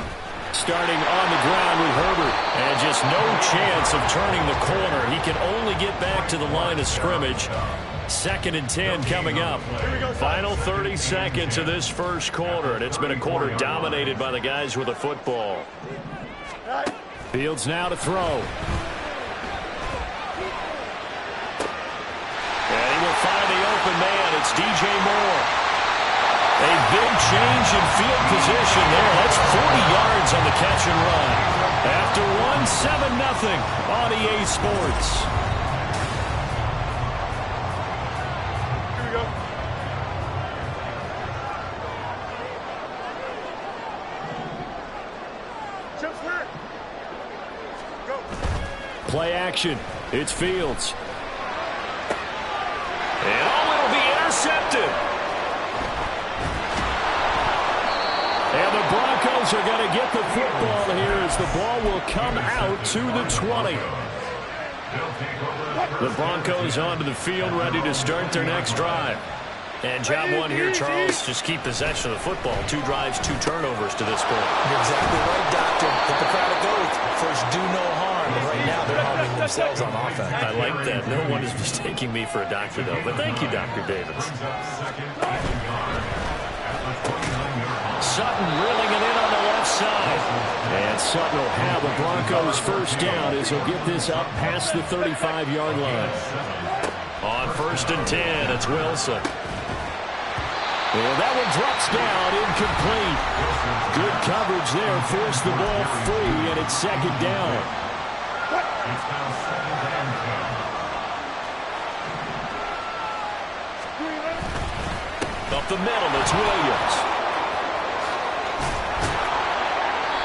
Starting on the ground with Herbert. And just no chance of turning the corner. He can only get back to the line of scrimmage. 2nd and 10 coming up. Final 30 seconds of this 1st quarter, and it's been a quarter dominated by the guys with the football. Fields now to throw. And he will find the open man. It's DJ Moore. A big change in field position there. That's 40 yards on the catch and run. After one, 7-0 on EA Sports. Play action. It's Fields. And it'll be intercepted. And the Broncos are going to get the football here as the ball will come out to the 20. The Broncos onto the field, ready to start their next drive. And job one here, Charles, just keep possession of the football. 2 drives, 2 turnovers to this point. You're exactly right, Doctor. Hippocratic oath. First, do no harm. And right now, they're harming themselves on offense. I like that. No one is mistaking me for a doctor, though. But thank you, Dr. Davis. Sutton reeling it in on the left side. And Sutton will have the Broncos' 1st down as he'll get this up past the 35-yard line. On 1st and 10, it's Wilson. And that one drops down, incomplete. Good coverage there, forced the ball free, and it's 2nd down. Up the middle, it's Williams.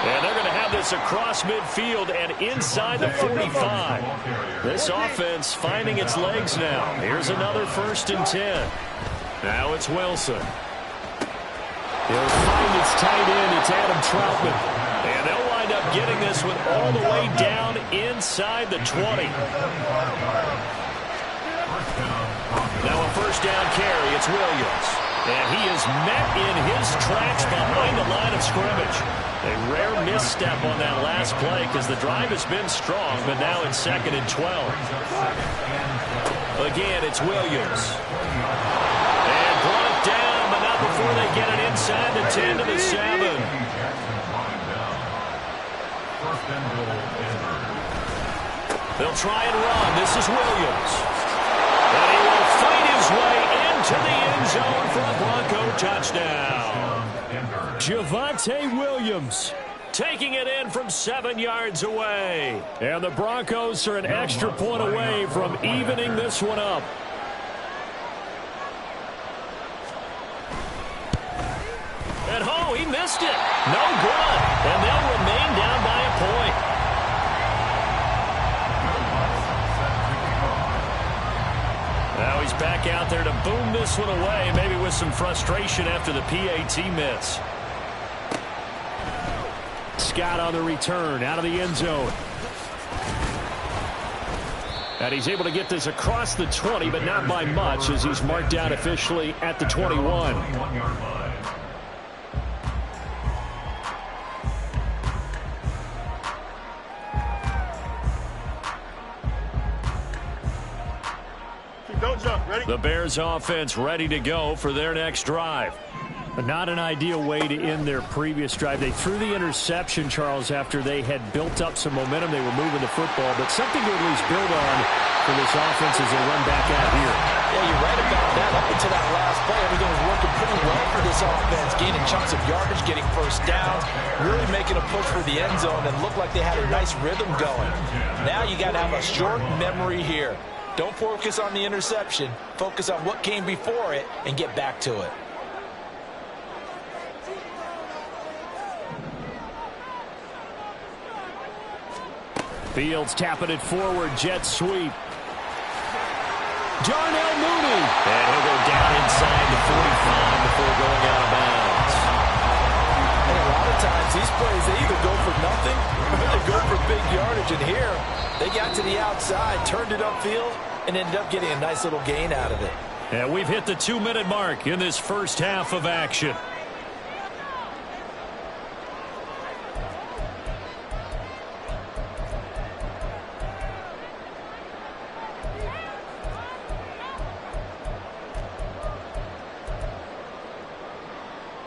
And they're going to have this across midfield and inside the 45. This offense finding its legs now. Here's another 1st and 10. Now it's Wilson. He'll find it Jets tight end, it's Adam Troutman. And they'll wind up getting this one all the way down inside the 20. Now a first down carry, it's Williams. And he is met in his tracks behind the line of scrimmage. A rare misstep on that last play because the drive has been strong, but now it's 2nd and 12. Again, it's Williams. And brought down, but not before they get it inside the 10 to the 7. They'll try and run. This is Williams. And he will fight his way into the end zone for a Bronco touchdown. Javonte Williams taking it in from 7 yards away. And the Broncos are an extra point away from evening this one up. And oh, he missed it. No good. And they'll remain down by a point. Now he's back out there to boom this one away, maybe with some frustration after the PAT miss. Scott on the return, out of the end zone. And he's able to get this across the 20, but not by much, as he's marked down officially at the 21. Don't jump. Ready? The Bears offense ready to go for their next drive. But not an ideal way to end their previous drive. They threw the interception, Charles, after they had built up some momentum. They were moving the football, but something to at least build on for this offense as they run back out here. Yeah, you're right about that. Up until that last play, everything was working pretty well for this offense, gaining chunks of yardage, getting first downs, really making a push for the end zone, and looked like they had a nice rhythm going. Now you got to have a short memory here. Don't focus on the interception. Focus on what came before it and get back to it. Fields tapping it forward. Jet sweep. Darnell Mooney. And he'll go down inside the 45 before going out of bounds. And a lot of times these plays, they either go for nothing or they go for big yardage. And here, they got to the outside, turned it upfield, and ended up getting a nice little gain out of it. And we've hit the 2-minute mark in this first half of action.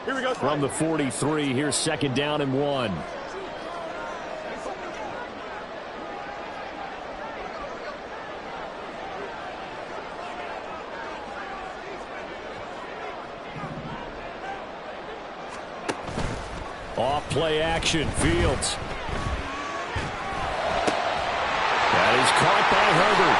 Here we go. From the 43, here's 2nd down and 1. Off play action, Fields. That is caught by Herbert.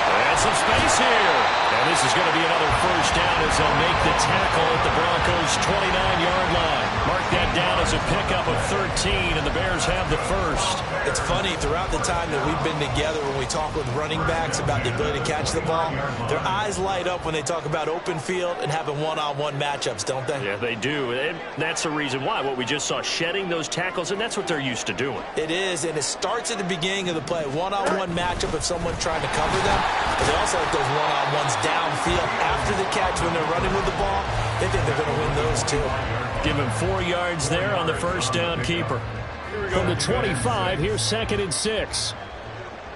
And some space here. And this is going to be another first down as they'll make the tackle at the Broncos' 29-yard line. Mark that down as a pickup of 13, and the Bears have the first. It's funny, throughout the time that we've been together, when we talk with running backs about the ability to catch the ball, their eyes light up when they talk about open field and having one-on-one matchups, don't they? Yeah, they do. And that's the reason why. What we just saw, shedding those tackles, and that's what they're used to doing. It is, and it starts at the beginning of the play. One-on-one matchup if someone's trying to cover them. But they also like those one-on-ones downfield after the catch when they're running with the ball. They think they're going to win those too. Give him 4 yards there on the first down keeper. From the 25, here's 2nd and 6.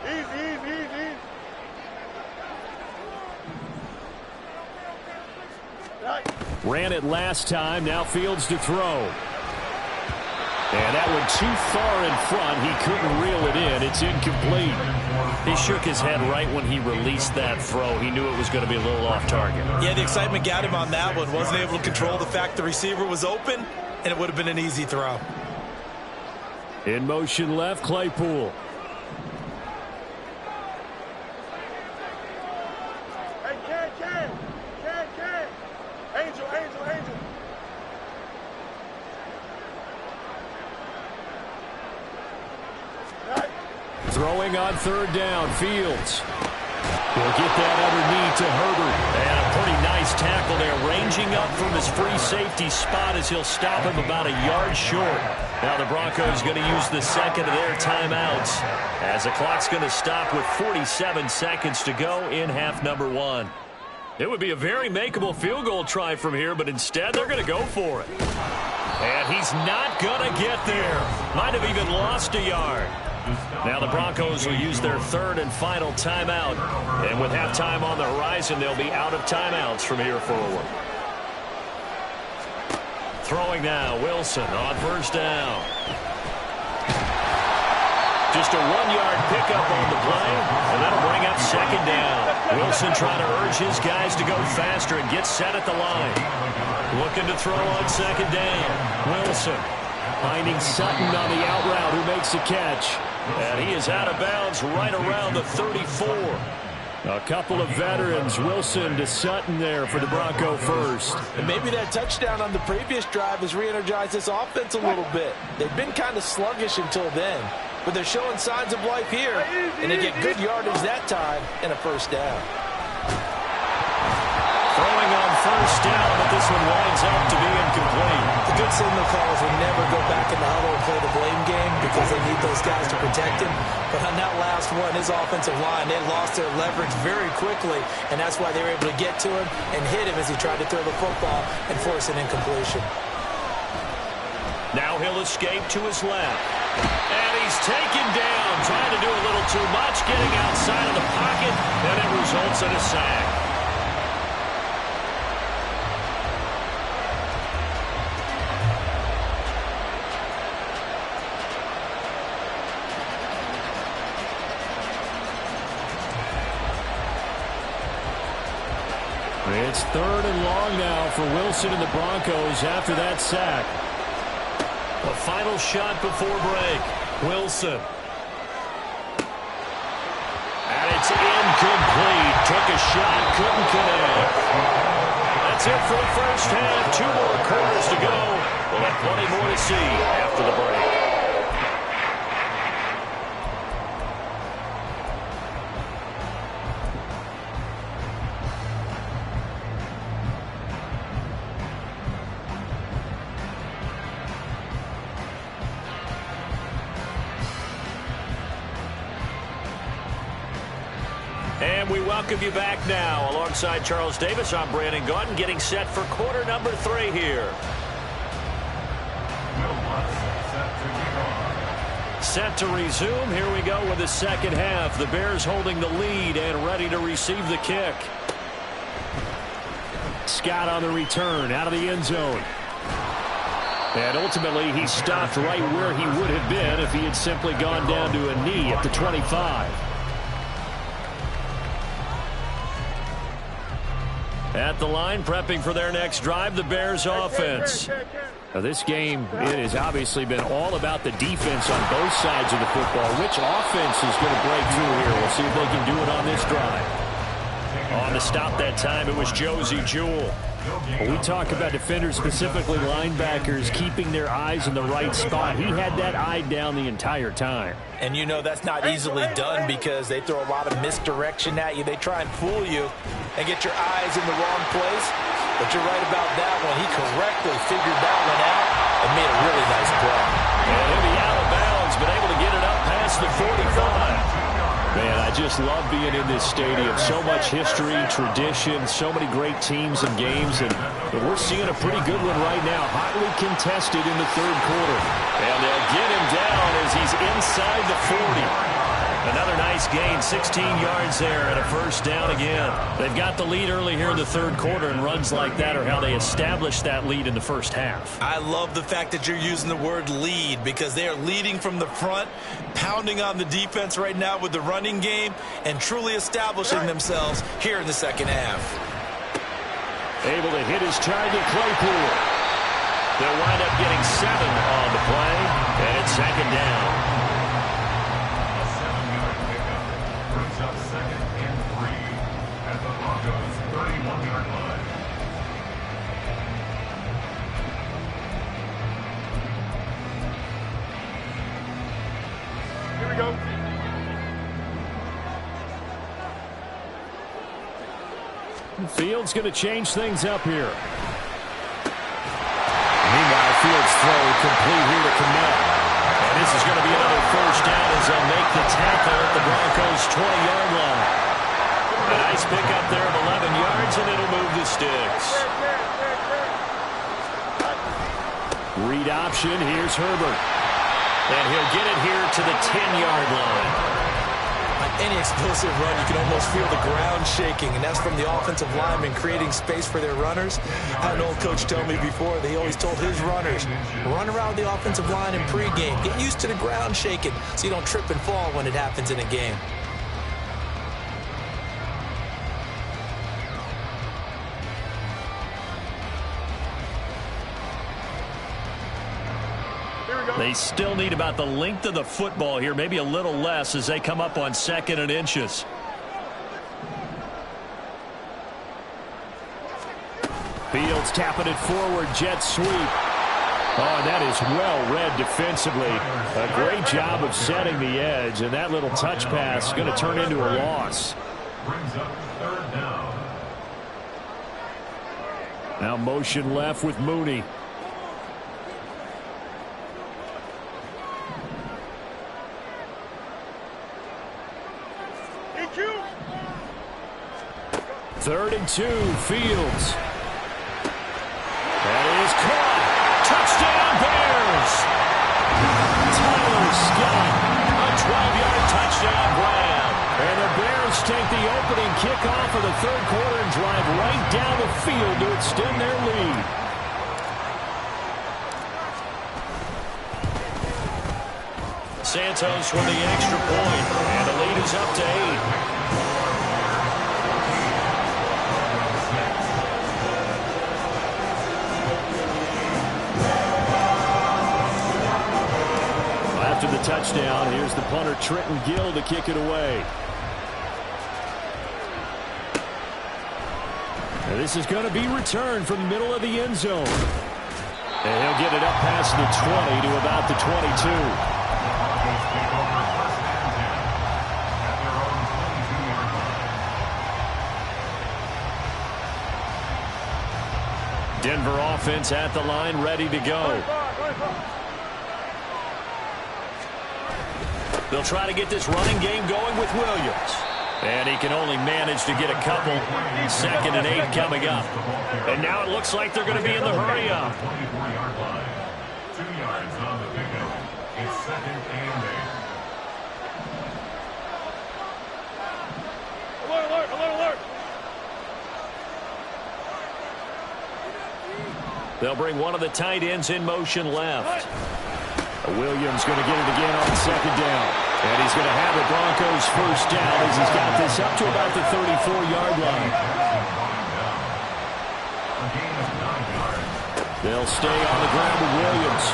Easy. Right. Ran it last time, now Fields to throw. And that one too far in front. He couldn't reel it in. It's incomplete. He shook his head right when he released that throw. He knew it was going to be a little off target. Yeah, the excitement got him on that one. Wasn't able to control the fact the receiver was open, and it would have been an easy throw. In motion left, Claypool. Hey, Ken. Angel. Right. Throwing on 3rd down, Fields. He'll get that underneath to Herbert. And a pretty nice nice tackle there, ranging up from his free safety spot as he'll stop him about a yard short. Now the Broncos going to use the second of their timeouts as the clock's going to stop with 47 seconds to go in half number 1. It would be a very makeable field goal try from here, but instead they're going to go for it. And he's not going to get there. Might have even lost a yard. Now the Broncos will use their third and final timeout. And with halftime on the horizon, they'll be out of timeouts from here forward. Throwing now, Wilson on first down. Just a 1-yard pickup on the play, and that'll bring up second down. Wilson trying to urge his guys to go faster and get set at the line. Looking to throw on second down. Wilson finding Sutton on the out route who makes the catch. And he is out of bounds right around the 34. A couple of veterans, Wilson to Sutton there for the Bronco first. And maybe that touchdown on the previous drive has re-energized this offense a little bit. They've been kind of sluggish until then, but they're showing signs of life here, and they get good yardage that time and a first down. Throwing on first down, but this one winds up to be incomplete. The good signal calls will never go back in the huddle and play the blame game because they need those guys to protect him. But on that last one, his offensive line, they lost their leverage very quickly, and that's why they were able to get to him and hit him as he tried to throw the football and force an incompletion. Now he'll escape to his left. And he's taken down, trying to do a little too much, getting outside of the pocket, and it results in a sack. It's third and long now for Wilson and the Broncos after that sack. A final shot before break. Wilson. And it's incomplete. Took a shot, couldn't connect. That's it for the first half. 2 more quarters to go. We'll have plenty more to see after the break. And we welcome you back now. Alongside Charles Davis, I'm Brandon Gaudin, getting set for quarter number 3 here. Set to resume. Here we go with the second half. The Bears holding the lead and ready to receive the kick. Scott on the return, out of the end zone. And ultimately, he stopped right where he would have been if he had simply gone down to a knee at the 25. At the line, prepping for their next drive, the Bears offense. Now this game, it has obviously been all about the defense on both sides of the football. Which offense is going to break through here? We'll see if they can do it on this drive. On the stop that time, it was Josie Jewell. When we talk about defenders, specifically linebackers, keeping their eyes in the right spot, he had that eye down the entire time. And you know that's not easily done because they throw a lot of misdirection at you. They try and fool you and get your eyes in the wrong place. But you're right about that one. He correctly figured that one out and made a really nice play. And he'll be out of bounds, but able to get it up past the 45. Man, I just love being in this stadium. So much history, tradition, so many great teams and games. And we're seeing a pretty good one right now. Hotly contested in the third quarter. And they'll get him down as he's inside the 40. Another nice gain, 16 yards there and a first down again. They've got the lead early here in the third quarter, and runs like that are how they established that lead in the first half. I love the fact that you're using the word lead because they are leading from the front, pounding on the defense right now with the running game, and truly establishing themselves here in the second half. Able to hit his target, Claypool. They'll wind up getting 7 on the play, and it's second down. Fields going to change things up here. Meanwhile, Fields' throw complete here to connect. And this is going to be another first down as they'll make the tackle at the Broncos' 20-yard line. A nice pickup there of 11 yards, and it'll move the sticks. Read option. Here's Herbert. And he'll get it here to the 10-yard line. On any explosive run, you can almost feel the ground shaking, and that's from the offensive linemen creating space for their runners. I had an old coach tell me before, he always told his runners, run around the offensive line in pregame. Get used to the ground shaking so you don't trip and fall when it happens in a game. They still need about the length of the football here, maybe a little less as they come up on 2nd and inches. Fields tapping it forward, jet sweep. Oh, and that is well read defensively. A great job of setting the edge, and that little touch pass is going to turn into a loss. Brings up 3rd down. Now motion left with Mooney. Third and 2, Fields. That is caught. Touchdown, Bears. Tyler Scott, A 12-yard touchdown grab. and the Bears take the opening kickoff of the 3rd quarter and drive right down the field to extend their lead. Santos for the extra point, and the lead is up to 8. After the touchdown, here's the punter Trenton Gill to kick it away. And this is going to be returned from the middle of the end zone. And he'll get it up past the 20 to about the 22. Denver offense at the line, ready to go. They'll try to get this running game going with Williams. And he can only manage to get a couple. 2nd and 8 coming up. And now it looks like they're going to be in the hurry up. 24-yard line. 2 yards on the pickup. It's 2nd and 8. Alert, alert, alert, alert. They'll bring one of the tight ends in motion left. Williams going to get it again on 2nd down. And he's going to have the Broncos first down as he's got this up to about the 34-yard line. They'll stay on the ground with Williams.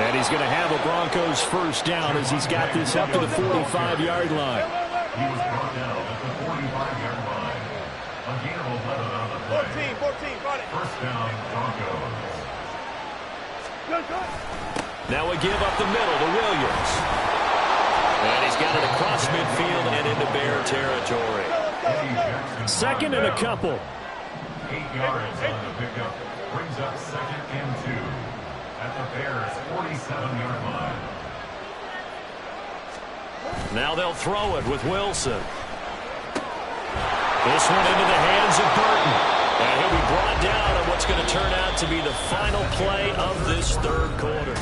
And he's going to have a Broncos first down as he's got this up to the 45-yard line. He was brought down at the 45-yard line. A gain of 11 on the play. 14, got it. First down, Broncos. Now a give up the middle to Williams. And he's got it across midfield and into Bear territory. 2nd and a couple. 8 yards on the pickup. Brings up 2nd and 2. At the Bears' 47-yard line. Now they'll throw it with Wilson. This one into the hands of Burton. And he'll be brought down on what's going to turn out to be the final play of this 3rd quarter.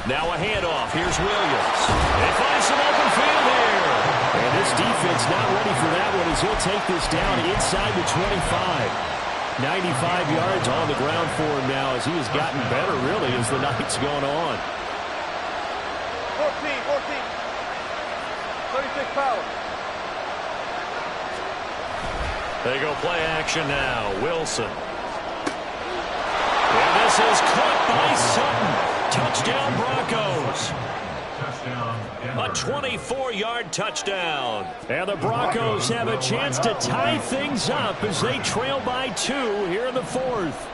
Now a handoff. Here's Williams. They find some open field here. And this defense not ready for that one as he'll take this down inside the 25. 95 yards on the ground for him now as he has gotten better, really, as the night's gone on. 14, 36 power. They go play action now. Wilson. And this is caught by Sutton. Touchdown Broncos. Touchdown, Denver. A 24-yard touchdown. And the Broncos have a chance to tie things up as they trail by 2 here in the 4th.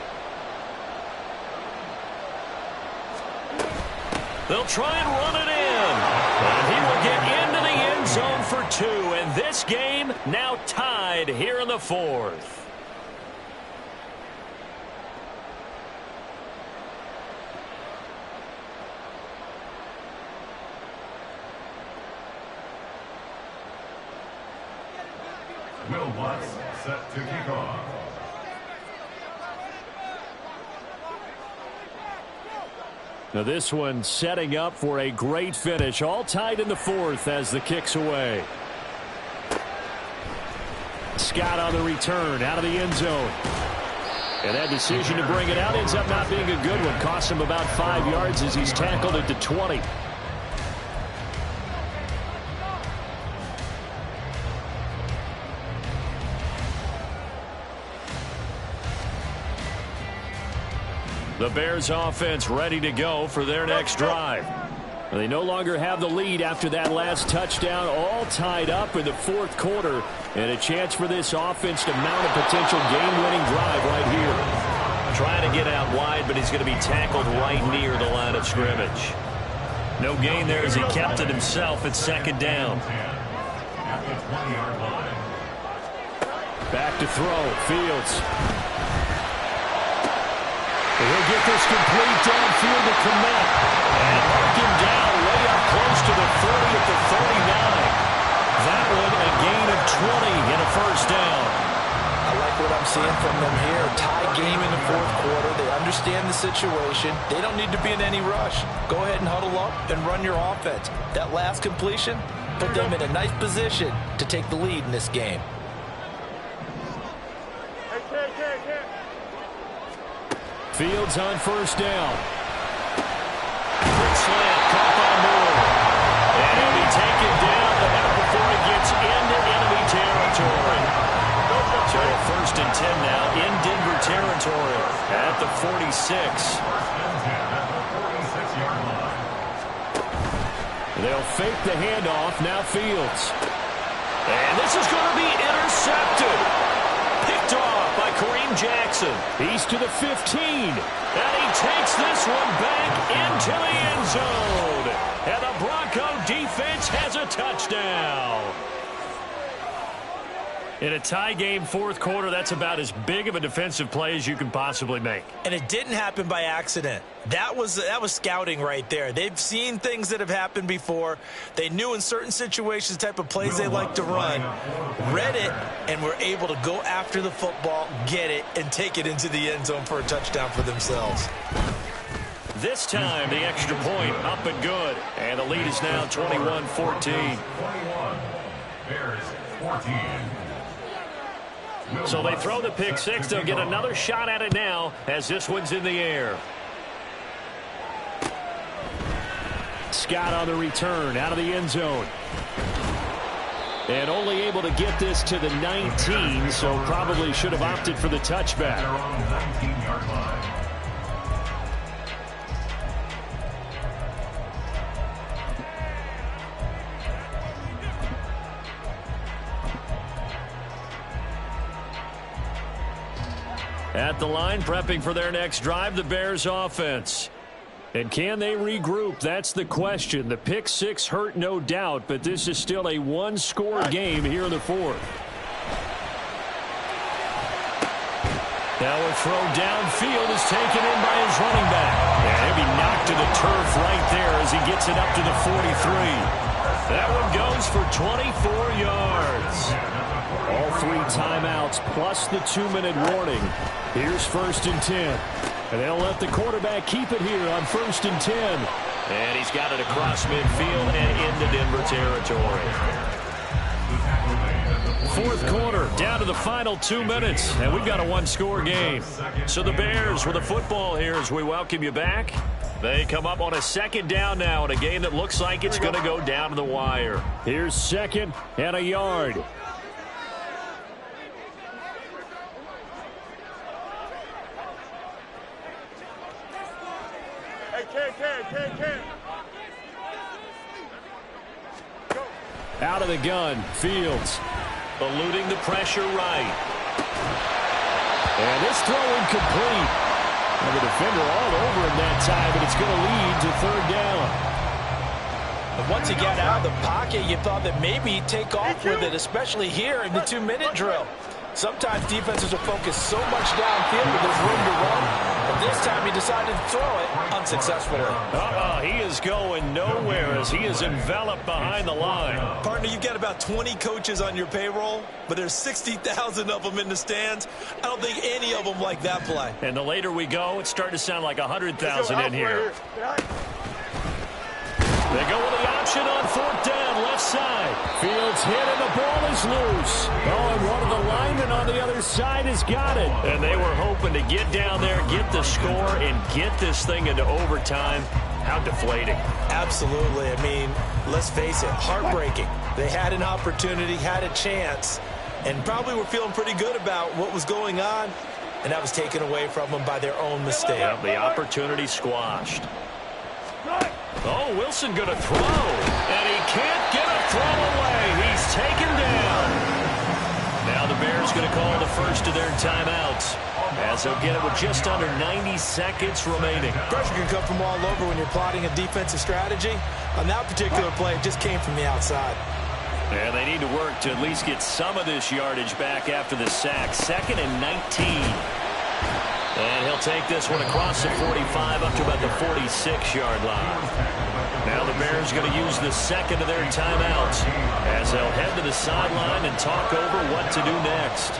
They'll try and run it in. And he will get into the end zone for 2. And this game now tied here in the 4th. Will Watts set to kick off. Now this one setting up for a great finish. All tied in the 4th as the kick's away. Scott on the return out of the end zone. And that decision to bring it out ends up not being a good one. Costs him about 5 yards as he's tackled at the 20. The Bears offense ready to go for their next drive. They no longer have the lead after that last touchdown, all tied up in the 4th quarter, and a chance for this offense to mount a potential game-winning drive right here. Trying to get out wide, but he's going to be tackled right near the line of scrimmage. No gain there as he kept it himself at 2nd down. At the 20-yard line. Back to throw, Fields. He'll get this complete downfield to Kmet. And mark him down way up close to the 40 at the 39. That one a gain of 20 and a 1st down. I like what I'm seeing from them here. Tie game in the 4th quarter. They understand the situation. They don't need to be in any rush. Go ahead and huddle up and run your offense. That last completion put them in a nice position to take the lead in this game. Fields on 1st down. Quick slant, caught by Moore. And he'll be taken down, but not before he gets into enemy territory. So a 1st and 10 now in Denver territory at the 46. 1st and 10 at the 46-yard line. They'll fake the handoff, now Fields. And this is going to be intercepted. Picked off by Kareem Jackson. He's to the 15. And he takes this one back into the end zone. And the Bronco defense has a touchdown. In a tie game 4th quarter, that's about as big of a defensive play as you can possibly make. And it didn't happen by accident. That was scouting right there. They've seen things that have happened before. They knew in certain situations the type of plays they like to run, read it, and were able to go after the football, get it, and take it into the end zone for a touchdown for themselves. This time, the extra point up and good. And the lead is now 21-14. 21. Bears 14. So they throw the pick 6. They'll get another shot at it now as this one's in the air. Scott on the return out of the end zone. And only able to get this to the 19, so probably should have opted for the touchback. They're on the 19-yard line. At the line, prepping for their next drive, the Bears offense. And can they regroup? That's the question. The pick 6 hurt, no doubt, but this is still a one-score game here in the 4th. Now a throw downfield is taken in by his running back. And he'll be knocked to the turf right there as he gets it up to the 43. That one goes for 24 yards. All 3 timeouts plus the 2-minute warning. Here's 1st and 10. And they'll let the quarterback keep it here on 1st and 10. And he's got it across midfield and into Denver territory. 4th quarter, down to the final 2 minutes, and we've got a one-score game. So the Bears with the football here as we welcome you back. They come up on a 2nd down now in a game that looks like it's going to go down to the wire. Here's 2nd and a yard. Hey, Ken. Out of the gun, Fields. Eluding the pressure right. And this throw incomplete. And the defender all over him that time, but it's going to lead to third down. And once he got out of the pocket, you thought that maybe he'd take off with it, especially here in the 2-minute drill. Sometimes defenses will focus so much downfield that there's room to run, but this time he decided to throw it unsuccessfully. He is going nowhere as he is enveloped behind the line. Partner, you've got about 20 coaches on your payroll, but there's 60,000 of them in the stands. I don't think any of them like that play. And the later we go, it's starting to sound like 100,000 in here. They go with the option on fourth down, left side. Fields hit and the ball is loose. Oh, and one of the linemen on the other side has got it. And they were hoping to get down there, get the score, and get this thing into overtime. How deflating. Absolutely. I mean, let's face it, heartbreaking. They had an opportunity, had a chance, and probably were feeling pretty good about what was going on, and that was taken away from them by their own mistake. Yep, the opportunity squashed. Oh, Wilson going to throw, and he can't get a throw away. He's taken down. Now the Bears going to call the first of their timeouts, as they'll get it with just under 90 seconds remaining. Pressure can come from all over when you're plotting a defensive strategy. On that particular play, it just came from the outside. And they need to work to at least get some of this yardage back after the sack. 2nd and 19. And he'll take this one across the 45 up to about the 46-yard line. Now the Bears going to use the second of their timeouts as they'll head to the sideline and talk over what to do next.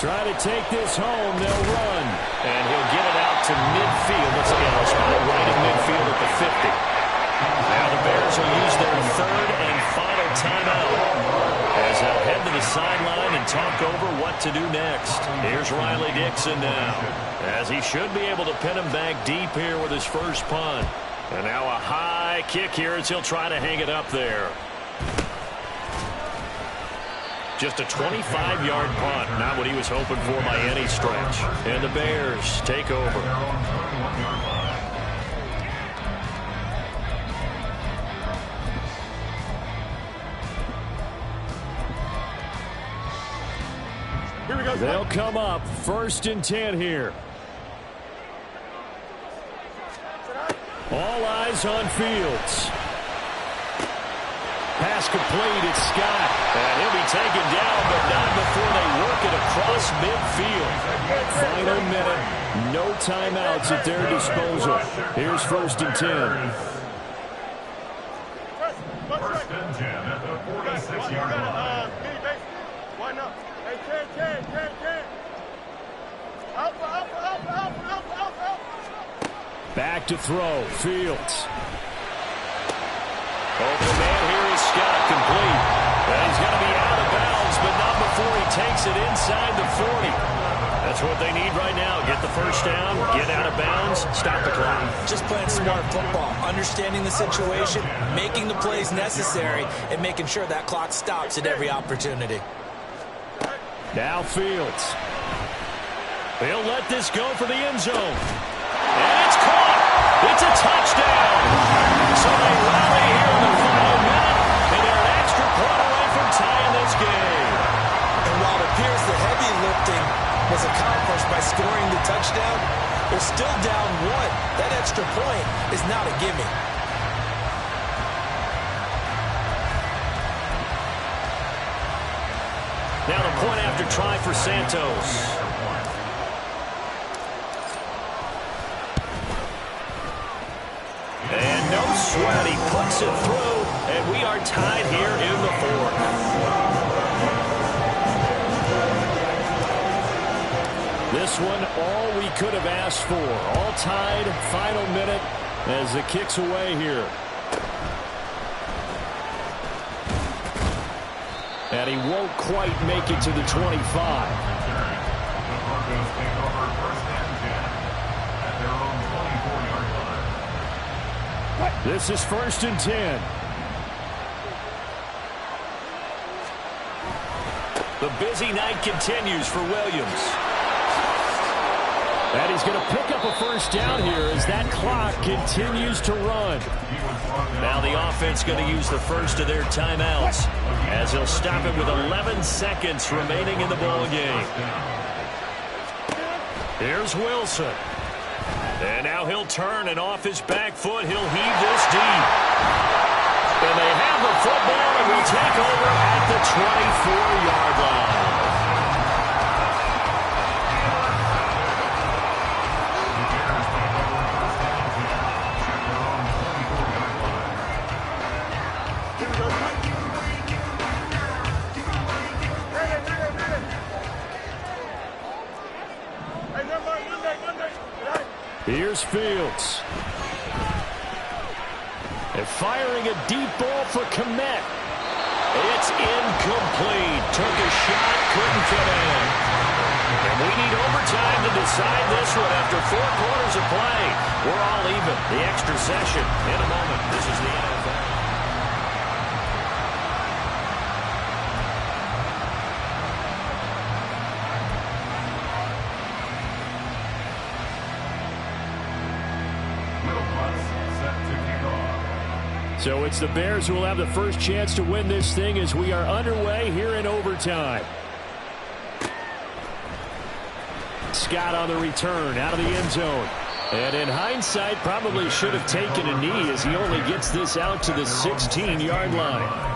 Try to take this home. They'll run. And he'll get it out to midfield. Let's get a spot right at midfield at the 50. Now the Bears will use their third and final timeout as they'll head to the sideline and talk over what to do next. Here's Riley Dixon now, as he should be able to pin him back deep here with his first punt. And now a high kick here as he'll try to hang it up there. Just a 25-yard punt, not what he was hoping for by any stretch. And the Bears take over. They'll come up 1st and 10 here. All eyes on Fields. Pass complete. It's Scott. And he'll be taken down, but not before they work it across midfield. Final minute. No timeouts at their disposal. Here's 1st and 10. 1st and 10 at the 46-yard line. Why not? Hey, Ken. Out. Back to throw. Fields. Open man here is Scott, complete. And he's going to be out of bounds, but not before he takes it inside the 40. That's what they need right now. Get the first down, get out of bounds, stop the clock. Just playing smart football, understanding the situation, making the plays necessary, and making sure that clock stops at every opportunity. Now Fields. They'll let this go for the end zone. And it's caught. It's a touchdown. So they rally here in the final minute, and they're an extra point away from tying this game. And while it appears the heavy lifting was accomplished by scoring the touchdown, they're still down 1. That extra point is not a gimme. Now the point after try for Santos. And no sweat, he puts it through, and we are tied here in the 4th. This one, all we could have asked for. All tied, final minute, as the kick's away here. And he won't quite make it to the 25. The Broncos take over 1st and 10 at their own 24-yard line. This is 1st and 10. The busy night continues for Williams. And he's going to pick up a first down here as that clock continues to run. Now the offense going to use the first of their timeouts as he'll stop it with 11 seconds remaining in the ball game. Here's Wilson. And now he'll turn, and off his back foot, he'll heave this deep. And they have the football and will take over at the 24-yard line. Here's Fields. They're firing a deep ball for Kmet. It's incomplete. Took a shot, couldn't get in. And we need overtime to decide this one after 4 quarters of play. We're all even. The extra session in a moment. This is the NFL. So it's the Bears who will have the first chance to win this thing as we are underway here in overtime. Scott on the return out of the end zone. And in hindsight, probably should have taken a knee as he only gets this out to the 16-yard line.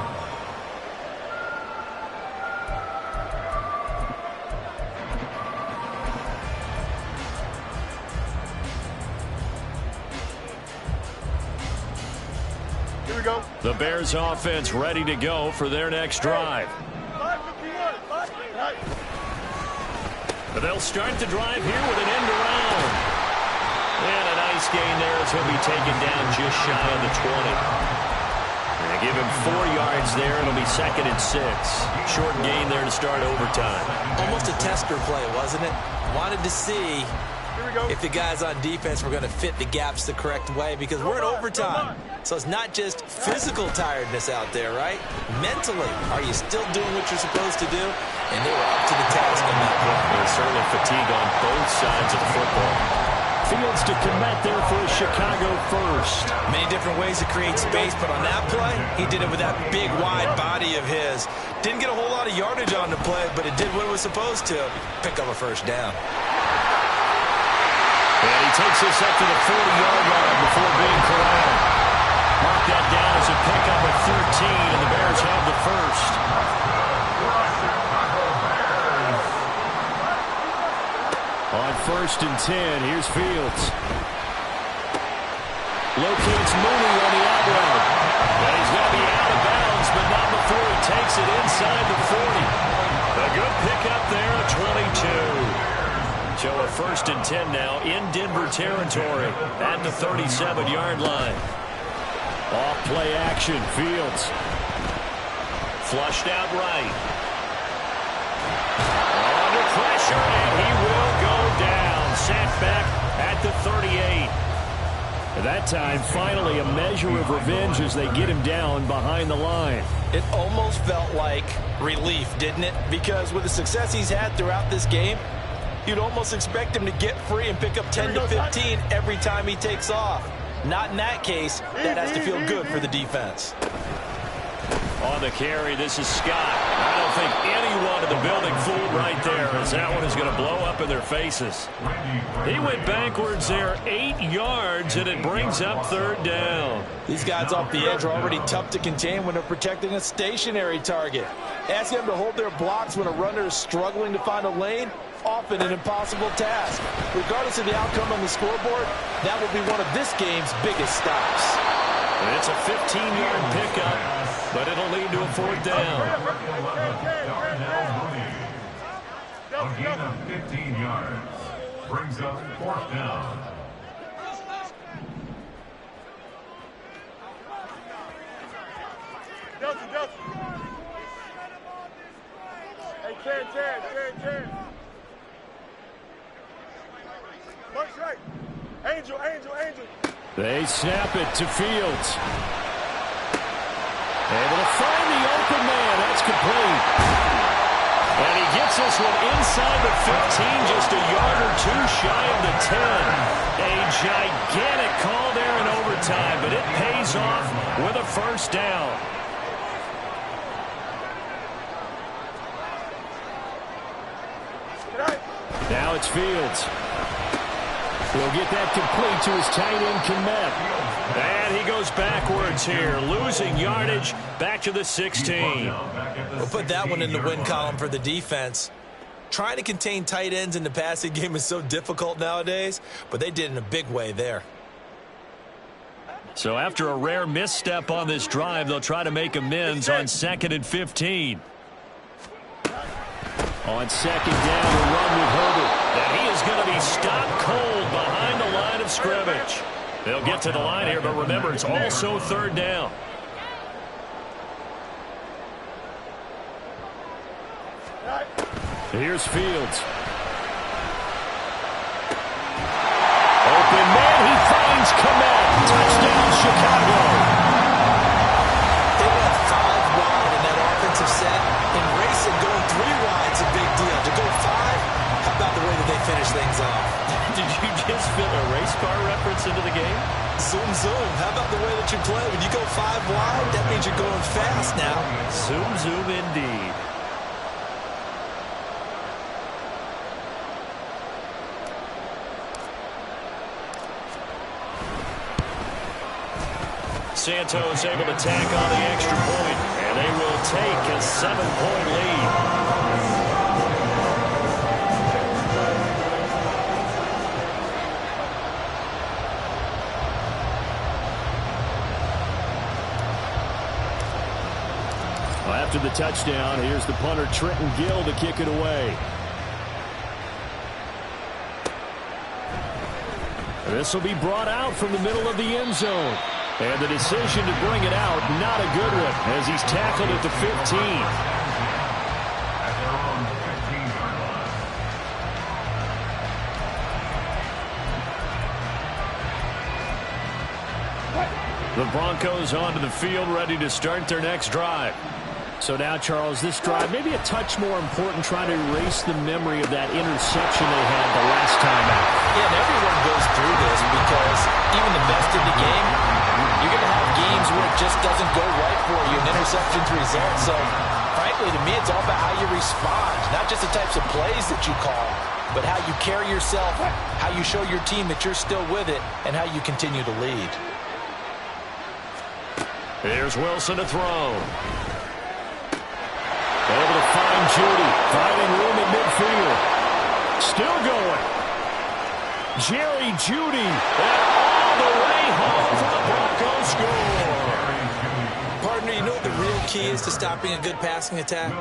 The Bears offense ready to go for their next drive. They'll start the drive here with an end around. And a nice gain there as he'll be taken down just shy of the 20. And they give him 4 yards there. It'll be 2nd and 6. Short gain there to start overtime. Almost a tester play, wasn't it? Wanted to see if the guys on defense were going to fit the gaps the correct way, because we're in overtime. So it's not just physical tiredness out there, right? Mentally, are you still doing what you're supposed to do? And they were up to the task on that play. There's certainly fatigue on both sides of the football. Fields to Kmet there for a Chicago first. Many different ways to create space, but on that play, he did it with that big, wide body of his. Didn't get a whole lot of yardage on the play, but it did what it was supposed to. Pick up a first down. And he takes this up to the 40-yard line before being corralled. Mark that down as a pickup of 13, and the Bears have the first. On 1st and 10, here's Fields. Locates Mooney on the out route. And he's going to be out of bounds, but not before he takes it inside the 40. A good pickup there at 22. So a 1st and 10 now in Denver territory at the 37-yard line. Off play action, Fields. Flushed out right. Under pressure, and he will go down. Sat back at the 38. At that time, finally a measure of revenge as they get him down behind the line. It almost felt like relief, didn't it? Because with the success he's had throughout this game, you'd almost expect him to get free and pick up 10 to 15 every time he takes off. Not in that case. That has to feel good for the defense. On the carry, this is Scott. I don't think anyone in the building fooled right there, as that one is going to blow up in their faces. He went backwards there 8 yards, and it brings up 3rd down. These guys off the edge are already tough to contain when they're protecting a stationary target. Ask them to hold their blocks when a runner is struggling to find a lane. Often an impossible task. Regardless of the outcome on the scoreboard, that will be one of this game's biggest stops. And it's a 15-yard pickup, but it'll lead to a 4th down. A gain of 15 yards brings up 4th down. Hey, Ken. Mark's right. Angel. They snap it to Fields. Able to find the open man. That's complete. And he gets this one inside the 15, just a yard or 2 shy of the 10. A gigantic call there in overtime, but it pays off with a first down. Now it's Fields. He'll get that complete to his tight end, Kmet. And he goes backwards here, losing yardage back to the 16. We'll put that one in the win column for the defense. Trying to contain tight ends in the passing game is so difficult nowadays, but they did it in a big way there. So after a rare misstep on this drive, they'll try to make amends on 2nd and 15. On 2nd down, a run with Herbert. And he is going to be stopped cold behind the line of scrimmage. They'll get to the line here, but remember, it's also 3rd down. Here's Fields. Open man, he finds Kmet. Touchdown, Chicago. They went 5 wide in that offensive set. In racing, going 3 wide is a big deal. To go 5, how about the way that they finish things off? Did you just fit a race car reference into the game? Zoom, zoom. How about the way that you play? When you go 5 wide, that means you're going fast now. Zoom, zoom indeed. Santos able to tack on the extra point, and they will take a 7-point lead. Well, after the touchdown, here's the punter Trenton Gill to kick it away. This will be brought out from the middle of the end zone. And the decision to bring it out, not a good one, as he's tackled at the 15. At their own 15-yard line. The Broncos onto the field, ready to start their next drive. So now, Charles, this drive maybe a touch more important, trying to erase the memory of that interception they had the last time out. Yeah, and everyone goes through this because even the best in the game, you're going to have games where it just doesn't go right for you, and interceptions result. So, frankly, to me, it's all about how you respond, not just the types of plays that you call, but how you carry yourself, how you show your team that you're still with it, and how you continue to lead. Here's Wilson to throw. Able to find Judy, finding room at midfield. Still going. Jerry Judy, and all the way home for the Broncos score. Partner, you know what the real key is to stopping a good passing attack?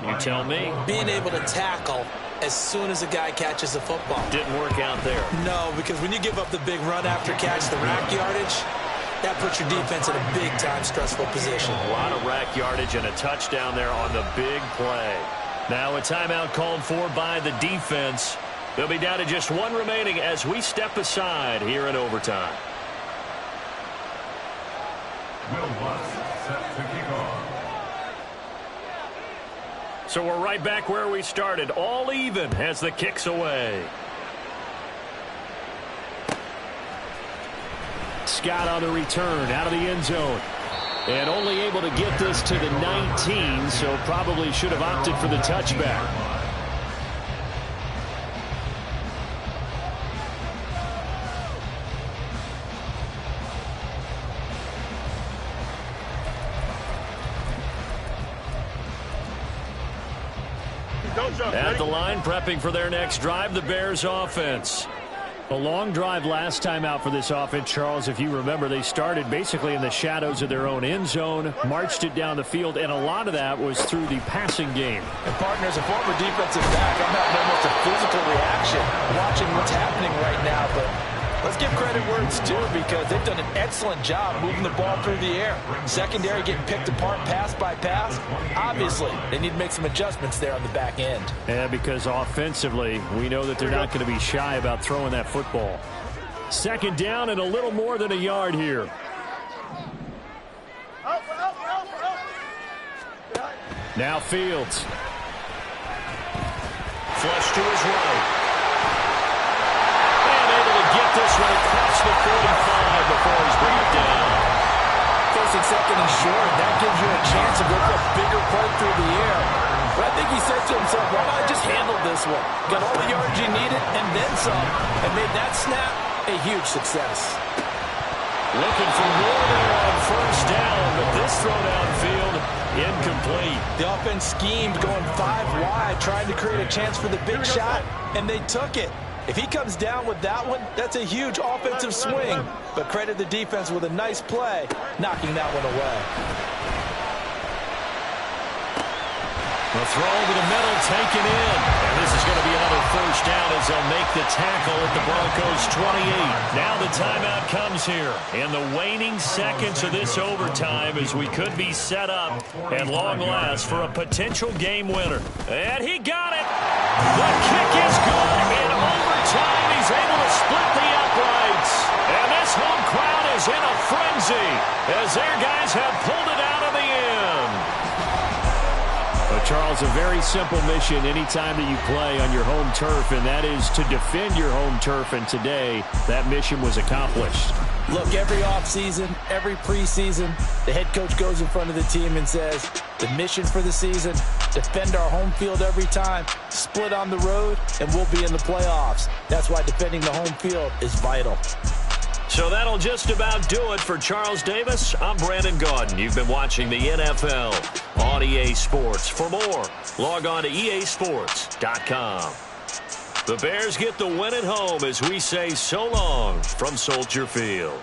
You tell me. Being able to tackle as soon as a guy catches the football. Didn't work out there. No, because when you give up the big run after catch, the rack yardage, that puts your defense in a big-time stressful position. A lot of rack yardage and a touchdown there on the big play. Now a timeout called for by the defense. They'll be down to just 1 remaining as we step aside here in overtime. Will Lutz set to kick off. So we're right back where we started, all even as the kick's away. Scott on the return out of the end zone. And only able to get this to the 19, so probably should have opted for the touchback. At the line, prepping for their next drive, the Bears offense. A long drive last time out for this offense, Charles. If you remember, they started basically in the shadows of their own end zone, marched it down the field, and a lot of that was through the passing game. And partners, a former defensive back, I'm having almost a physical reaction watching what's happening right now, but let's give credit where it's due because they've done an excellent job moving the ball through the air. Secondary getting picked apart pass by pass. Obviously, they need to make some adjustments there on the back end. Yeah, because offensively, we know that they're not going to be shy about throwing that football. 2nd down and a little more than a yard here. Now Fields. Flush to his right. will cross the 45 before he's brought down. First and second and short, that gives you a chance to go for a bigger play through the air. But I think he said to himself, why not just handle this one? Got all the yards you needed and then some, and made that snap a huge success. Looking for more there on first down, but this throw downfield, incomplete. The offense schemed going 5 wide, trying to create a chance for the big shot, and they took it. If he comes down with that one, that's a huge offensive swing. But credit the defense with a nice play, knocking that one away. The throw to the middle taken in. And this is going to be another first down as they'll make the tackle at the Broncos 28. Now the timeout comes here in the waning seconds of this overtime as we could be set up at long last for a potential game winner. And he got it. The kick is good. In overtime, he's able to split the uprights. And this home crowd is in a frenzy as their guys have pulled it out of the end. But Charles, a very simple mission anytime that you play on your home turf, and that is to defend your home turf. And today, that mission was accomplished. Look, every offseason, every preseason, the head coach goes in front of the team and says, the mission for the season, defend our home field every time, split on the road, and we'll be in the playoffs. That's why defending the home field is vital. So that'll just about do it for Charles Davis. I'm Brandon Gaudin. You've been watching the NFL on EA Sports. For more, log on to easports.com. The Bears get the win at home as we say so long from Soldier Field.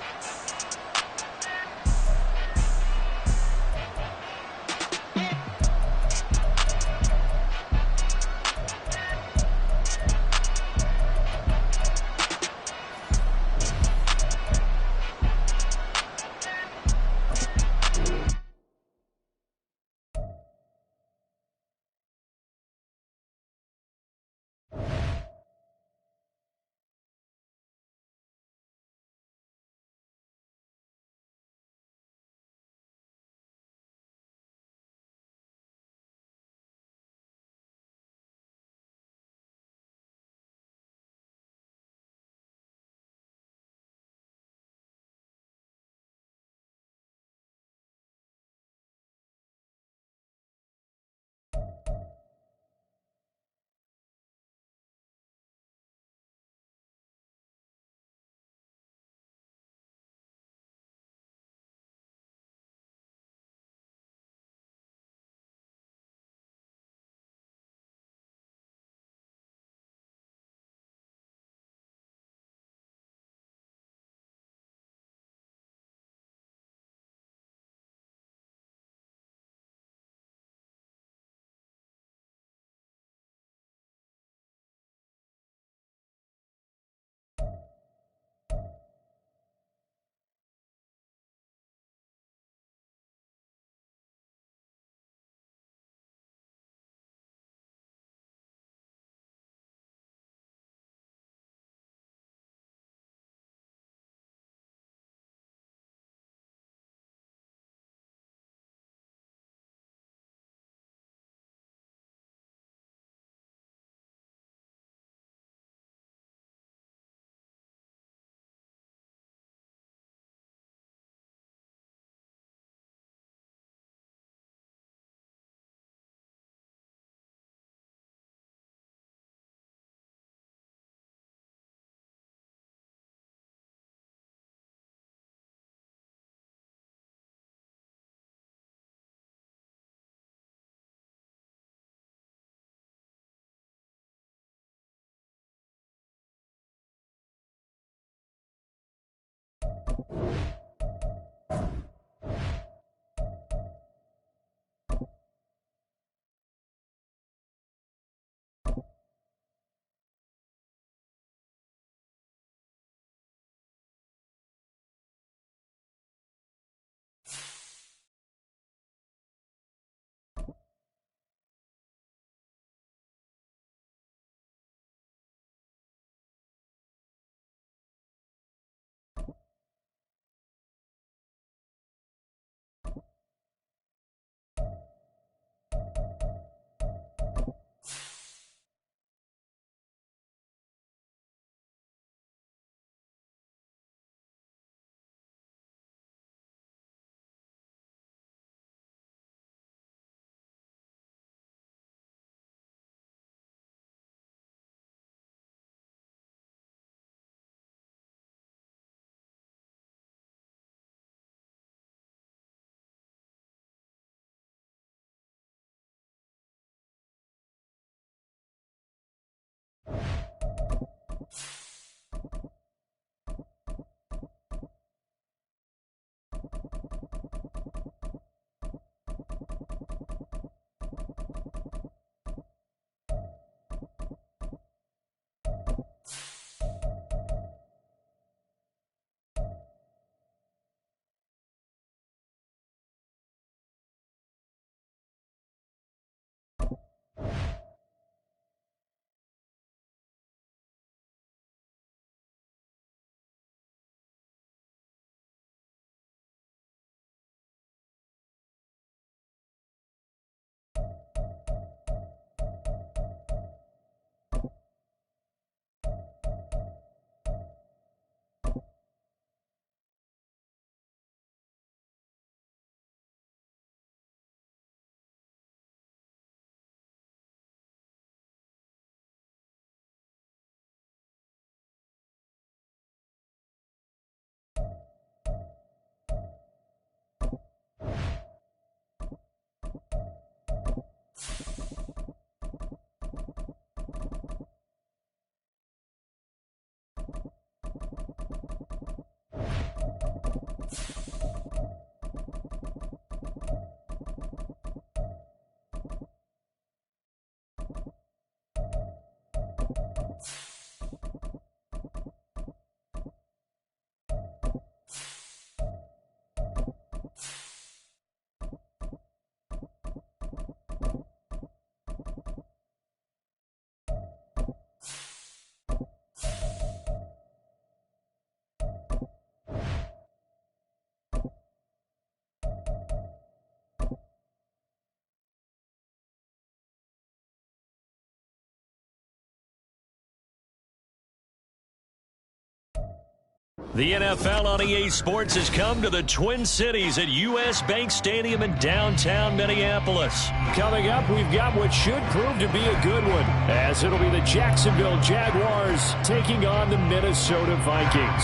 The NFL on EA Sports has come to the Twin Cities at U.S. Bank Stadium in downtown Minneapolis. Coming up, we've got what should prove to be a good one, as it'll be the Jacksonville Jaguars taking on the Minnesota Vikings.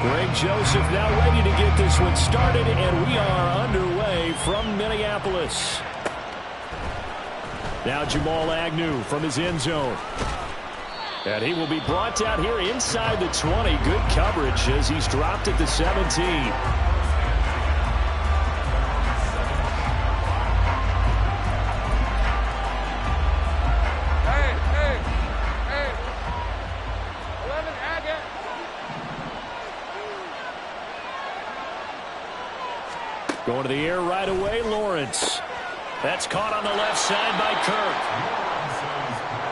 Greg Joseph now ready to get this one started, and we are underway from Minneapolis. Now Jamal Agnew from his end zone. And he will be brought down here inside the 20. Good coverage as he's dropped at the 17. Hey. 11 Agate. Going to the air right away, Lawrence. That's caught on the left side by Kirk.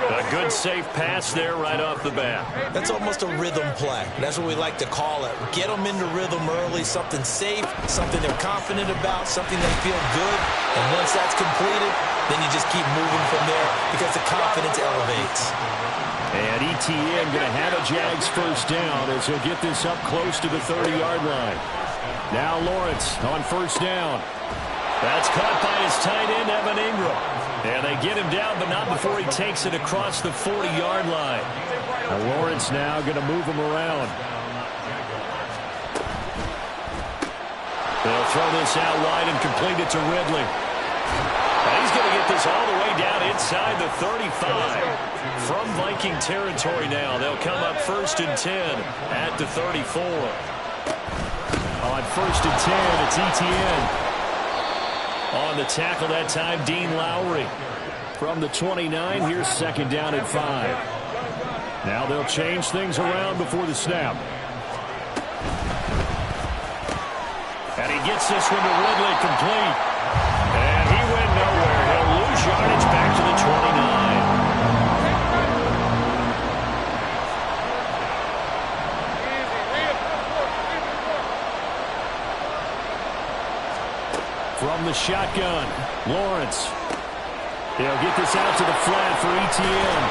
A good safe pass there right off the bat. That's almost a rhythm play. That's what we like to call it. Get them into rhythm early, something safe, something they're confident about, something they feel good. And once that's completed, then you just keep moving from there because the confidence elevates. And ETN going to have a Jags first down as he'll get this up close to the 30-yard line. Now Lawrence on first down. That's caught by his tight end, Evan Ingram. And they get him down, but not before he takes it across the 40-yard line. Now Lawrence now going to move him around. They'll throw this out wide and complete it to Ridley. And he's going to get this all the way down inside the 35. From Viking territory now, they'll come up 1st and 10 at the 34. On 1st and 10, it's ETN. On the tackle that time, Dean Lowry. From the 29, here's 2nd down and 5. Now they'll change things around before the snap. And he gets this one to Ridley complete. And he went nowhere. He'll lose yardage back to the 29. From the shotgun, Lawrence. He'll get this out to the flat for ETN.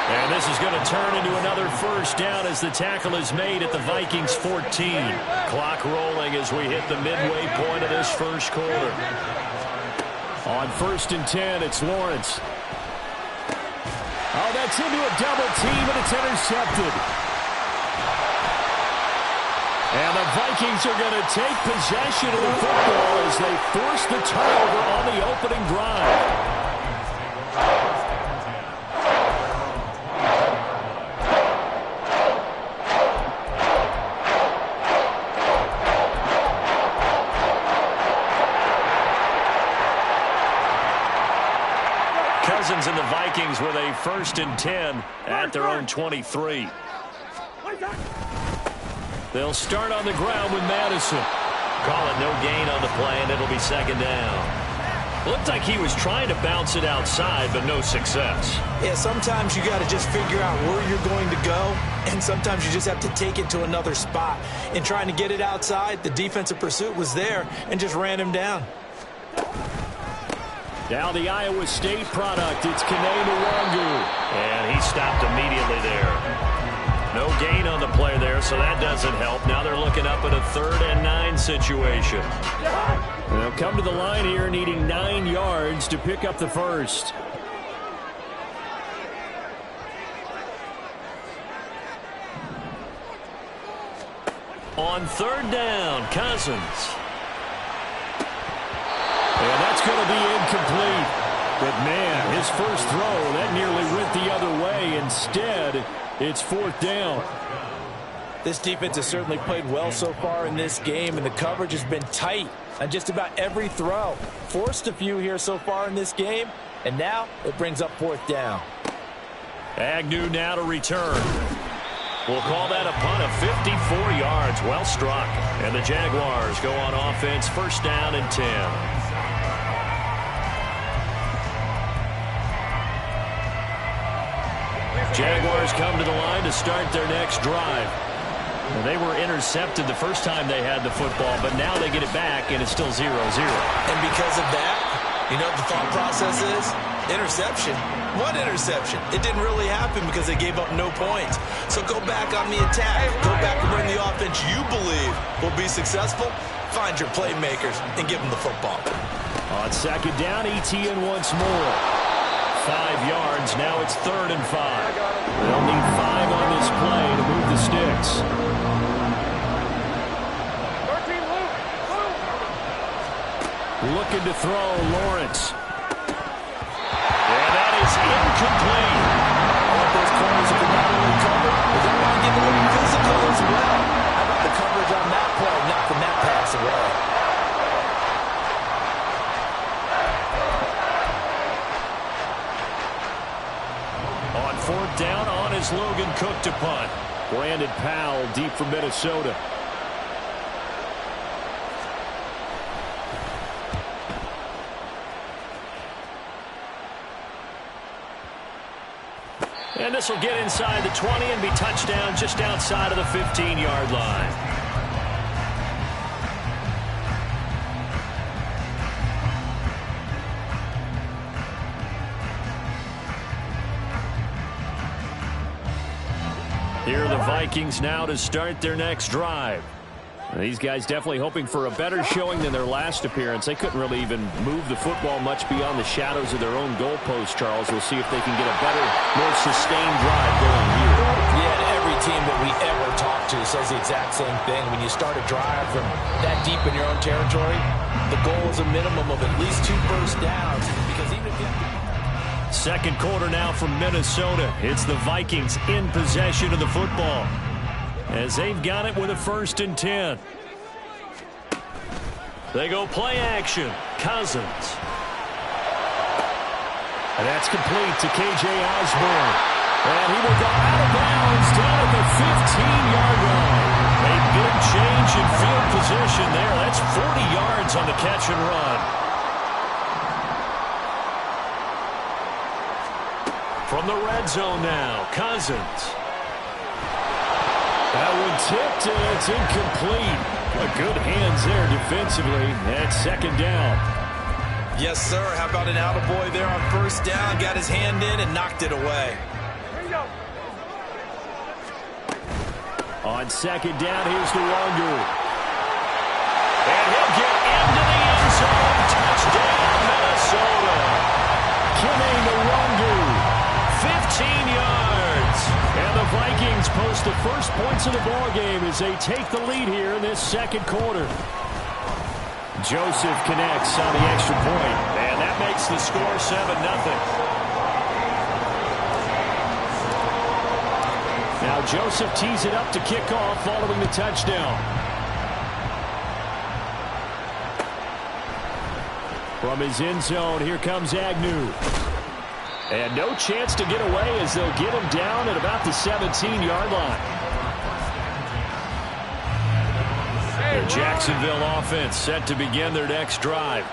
And this is going to turn into another first down as the tackle is made at the Vikings 14. Clock rolling as we hit the midway point of this first quarter. On 1st and 10, it's Lawrence. Oh, that's into a double team, and it's intercepted. And the Vikings are going to take possession of the football as they force the turnover on the opening drive. Cousins and the Vikings with a 1st and 10 at their own 23. They'll start on the ground with Madison. Call it no gain on the play, and it'll be 2nd down. Looked like he was trying to bounce it outside, but no success. Yeah, sometimes you got to just figure out where you're going to go, and sometimes you just have to take it to another spot. In trying to get it outside, the defensive pursuit was there and just ran him down. Now the Iowa State product, it's Kene Nwangu. And he stopped immediately there. No gain on the play there, so that doesn't help. Now they're looking up at a 3rd and 9 situation. They'll come to the line here needing 9 yards to pick up the first. On 3rd down, Cousins. And that's going to be incomplete. But, man, his first throw, that nearly went the other way. Instead, it's 4th down. This defense has certainly played well so far in this game, and the coverage has been tight on just about every throw. Forced a few here so far in this game, And now it brings up 4th down. Agnew now to return. We'll call that a punt of 54 yards. Well struck. And the Jaguars go on offense, 1st down and 10. Jaguars come to the line to start their next drive. Well, they were intercepted the first time they had the football, but now they get it back, and it's still 0-0. And because of that, you know what the thought process is? Interception. What interception? It didn't really happen because they gave up no points. So go back on the attack. Go back and run the offense you believe will be successful. Find your playmakers and give them the football. On 2nd down, Etienne once more. 5 yards. Now it's 3rd and 5. They'll need 5 on this play to move the sticks. Looking to throw, Lawrence. And that is incomplete. I want those corners to not only cover, but they want to get a little physical as well. How about the coverage on that play, knocking that pass away? On 4th down, on is Logan Cook to punt. Brandon Powell deep for Minnesota. And this will get inside the 20 and be touchdown just outside of the 15-yard line. Here are the Vikings now to start their next drive. These guys definitely hoping for a better showing than their last appearance. They couldn't really even move the football much beyond the shadows of their own goalpost, Charles. We'll see if they can get a better, more sustained drive going here. Yeah, and every team that we ever talk to says the exact same thing. When you start a drive from that deep in your own territory, the goal is a minimum of at least 2 first downs. Because even if you have 2nd quarter now from Minnesota. It's the Vikings in possession of the football, as they've got it with a 1st and 10. They go play action. Cousins. And that's complete to K.J. Osborne. And he will go out of bounds down at the 15-yard line. A big change in field position there. That's 40 yards on the catch and run. From the red zone now, Cousins. That one tipped, and it's incomplete. Good hands there defensively. That's 2nd down. Yes, sir. How about an attaboy there on 1st down? Got his hand in and knocked it away. On 2nd down, here's the Wangu. And he'll get into the end zone. Touchdown, Minnesota. Kime Nwangu, 15 yards. And the Vikings post the first points of the ballgame as they take the lead here in this 2nd quarter. Joseph connects on the extra point, and that makes the score 7-0. Now Joseph tees it up to kick off following the touchdown. From his end zone, here comes Agnew. And no chance to get away as they'll get him down at about the 17-yard line. The Jacksonville offense set to begin their next drive.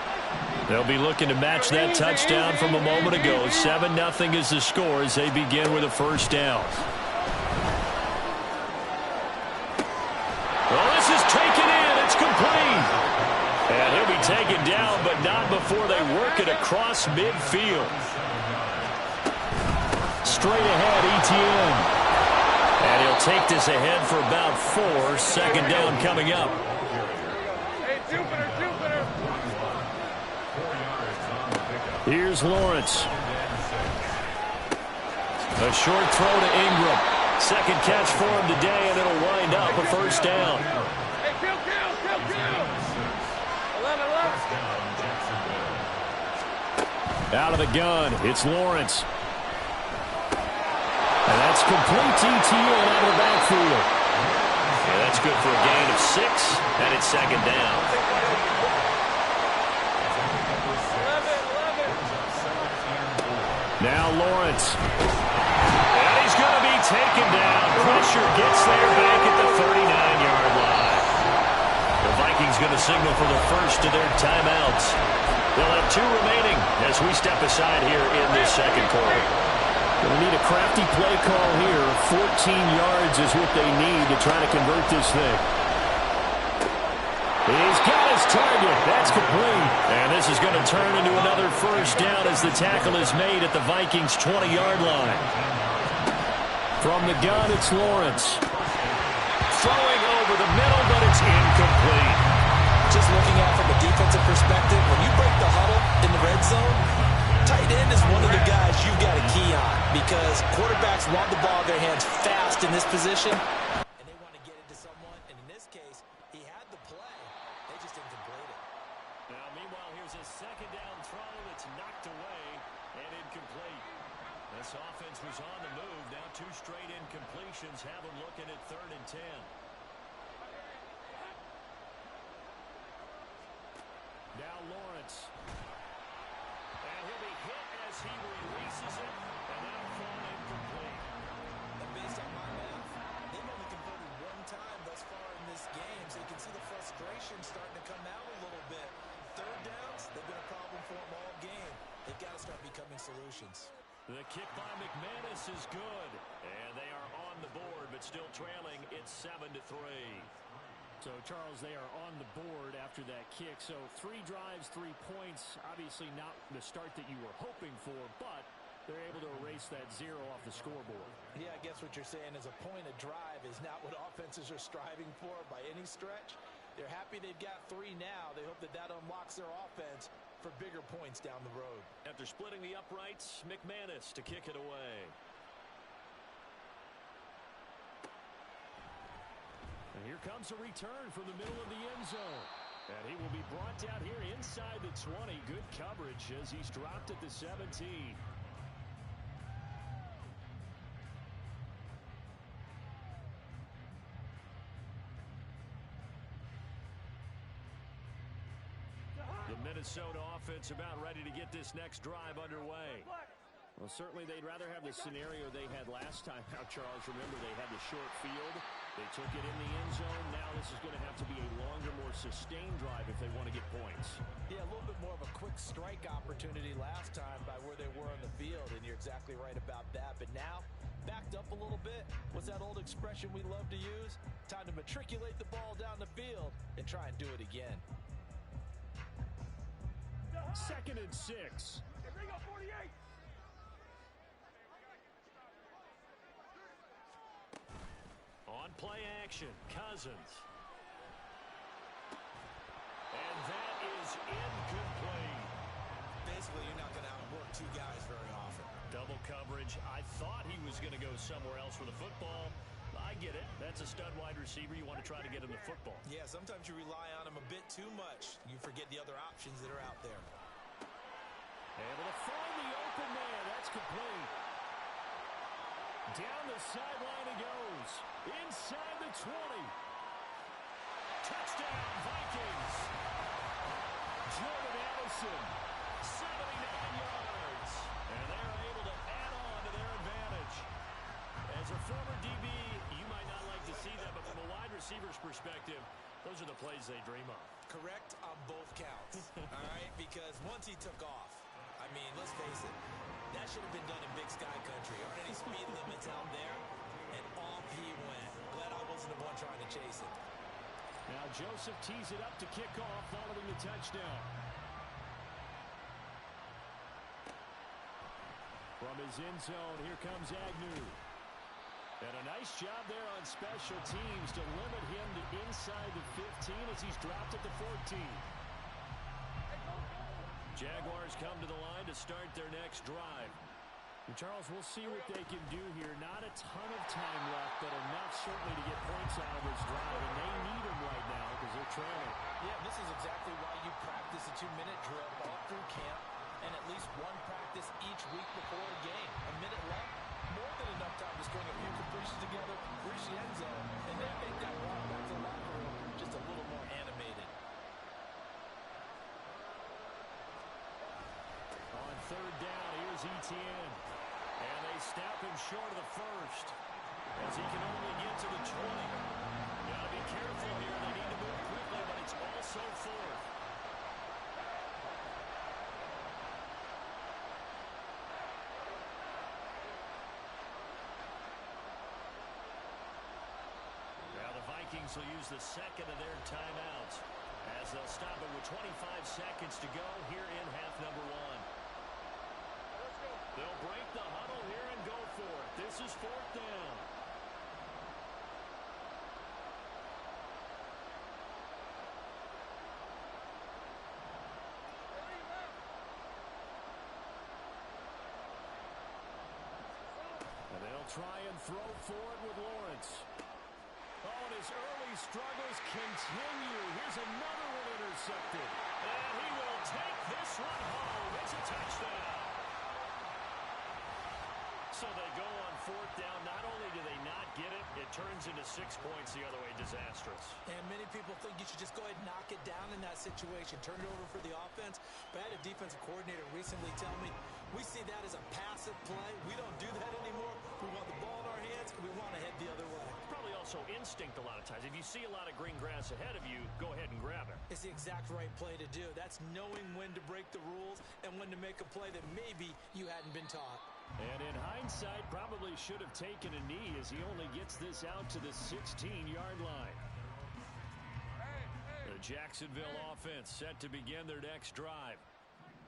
They'll be looking to match that touchdown from a moment ago. 7-0 is the score as they begin with a 1st down. Well, this is taken in. It's complete. And he'll be taken down, but not before they work it across midfield. Straight ahead, Etienne. And he'll take this ahead for about 4. 2nd down coming up. Here's Lawrence. A short throw to Ingram. 2nd catch for him today, and it'll wind up a 1st down. Out of the gun, it's Lawrence. And that's complete to Etienne out of the backfield. Yeah, that's good for a gain of 6, and it's 2nd down. Now Lawrence. And he's going to be taken down. Pressure gets there back at the 39-yard line. The Vikings going to signal for the first of their timeouts. They'll have 2 remaining as we step aside here in this second quarter. Going to need a crafty play call here. 14 yards is what they need to try to convert this thing. He's got his target. That's complete. And this is going to turn into another first down as the tackle is made at the Vikings' 20-yard line. From the gun, it's Lawrence. Throwing over the middle, but it's incomplete. Just looking at it from a defensive perspective, when you break the huddle in the red zone, tight end is one of the guys you've got to key on because quarterbacks want the ball in their hands fast in this position, and they want to get it to someone. And in this case, he had the play. They just didn't complete it. Now, meanwhile, here's a second down throw that's knocked away and incomplete. This offense was on the move. Now 2 straight incompletions have them looking at 3rd and 10. Now Lawrence. And he'll be hit as he releases it, and that'll fall incomplete. And based on my math, they've only converted 1 time thus far in this game, so you can see the frustration starting to come out a little bit. 3rd downs, they've been a problem for them all game. They've got to start becoming solutions. The kick by McManus is good, and they are on the board, but still trailing. It's 7-3. So, Charles, they are on the board after that kick. So, 3 drives, 3 points. Obviously not the start that you were hoping for, but they're able to erase that 0 off the scoreboard. Yeah, I guess what you're saying is a point of drive is not what offenses are striving for by any stretch. They're happy they've got 3 now. They hope that that unlocks their offense for bigger points down the road. After splitting the uprights, McManus to kick it away. And here comes a return from the middle of the end zone. And he will be brought down here inside the 20. Good coverage as he's dropped at the 17. The Minnesota offense about ready to get this next drive underway. Well, certainly they'd rather have the scenario they had last time. Now, Charles, remember they had the short field. They took it in the end zone. Now this is going to have to be a longer, more sustained drive if they want to get points. Yeah, a little bit more of a quick strike opportunity last time by where they were on the field, and you're exactly right about that. But now, backed up a little bit. What's that old expression we love to use? Time to matriculate the ball down the field and try and do it again. 2nd and 6. Hey, bring up 48. On play action, Cousins. And that is incomplete. Basically, you're not going to outwork 2 guys very often. Double coverage. I thought he was going to go somewhere else with the football. I get it. That's a stud wide receiver. You want to try to get him the football. Yeah, sometimes you rely on him a bit too much. You forget the other options that are out there. Able to find the open man. That's complete. Down the sideline he goes. Inside the 20. Touchdown, Vikings. Jordan Addison, 79 yards. And they're able to add on to their advantage. As a former DB, you might not like to see that, but from a wide receiver's perspective, those are the plays they dream of. Correct on both counts, all right? Because once he took off, I mean, let's face it, that should have been done in Big Sky Country. Aren't any speed limits out there? And off he went. Glad I wasn't the one trying to chase it. Now Joseph tees it up to kick off following the touchdown. From his end zone, here comes Agnew. And a nice job there on special teams to limit him to inside the 15 as he's dropped at the 14. Jaguars come to the line to start their next drive. And Charles, we'll see what they can do here. Not a ton of time left, but enough certainly to get points out of this drive. And they need them right now because they're trailing. Yeah, this is exactly why you practice a 2-minute drill all through camp and at least 1 practice each week before a game. A minute left, more than enough time to string a few completions together, reach the end zone, and then make that walk back to the locker room just a little more animated. On 3rd down, here's is Etienne. And they snap him short of the first, as he can only get to the 20. Got to be careful here. They need to move quickly, but it's also fourth. Now the Vikings will use the second of their timeouts, as they'll stop it with 25 seconds to go here in half number one. They'll break the huddle here and go for it. This is fourth down. And they'll try and throw forward with Lawrence. Oh, and his early struggles continue. Here's another one intercepted. And he will take this one home. It's a touchdown. So they go on fourth down. Not only do they not get it, it turns into 6 points the other way. Disastrous. And many people think you should just go ahead and knock it down in that situation. Turn it over for the offense. But I had a defensive coordinator recently tell me, we see that as a passive play. We don't do that anymore. We want the ball in our hands, and we want to head the other way. Probably also instinct a lot of times. If you see a lot of green grass ahead of you, go ahead and grab it. It's the exact right play to do. That's knowing when to break the rules and when to make a play that maybe you hadn't been taught. And in hindsight, probably should have taken a knee, as he only gets this out to the 16-yard line. The Jacksonville offense set to begin their next drive.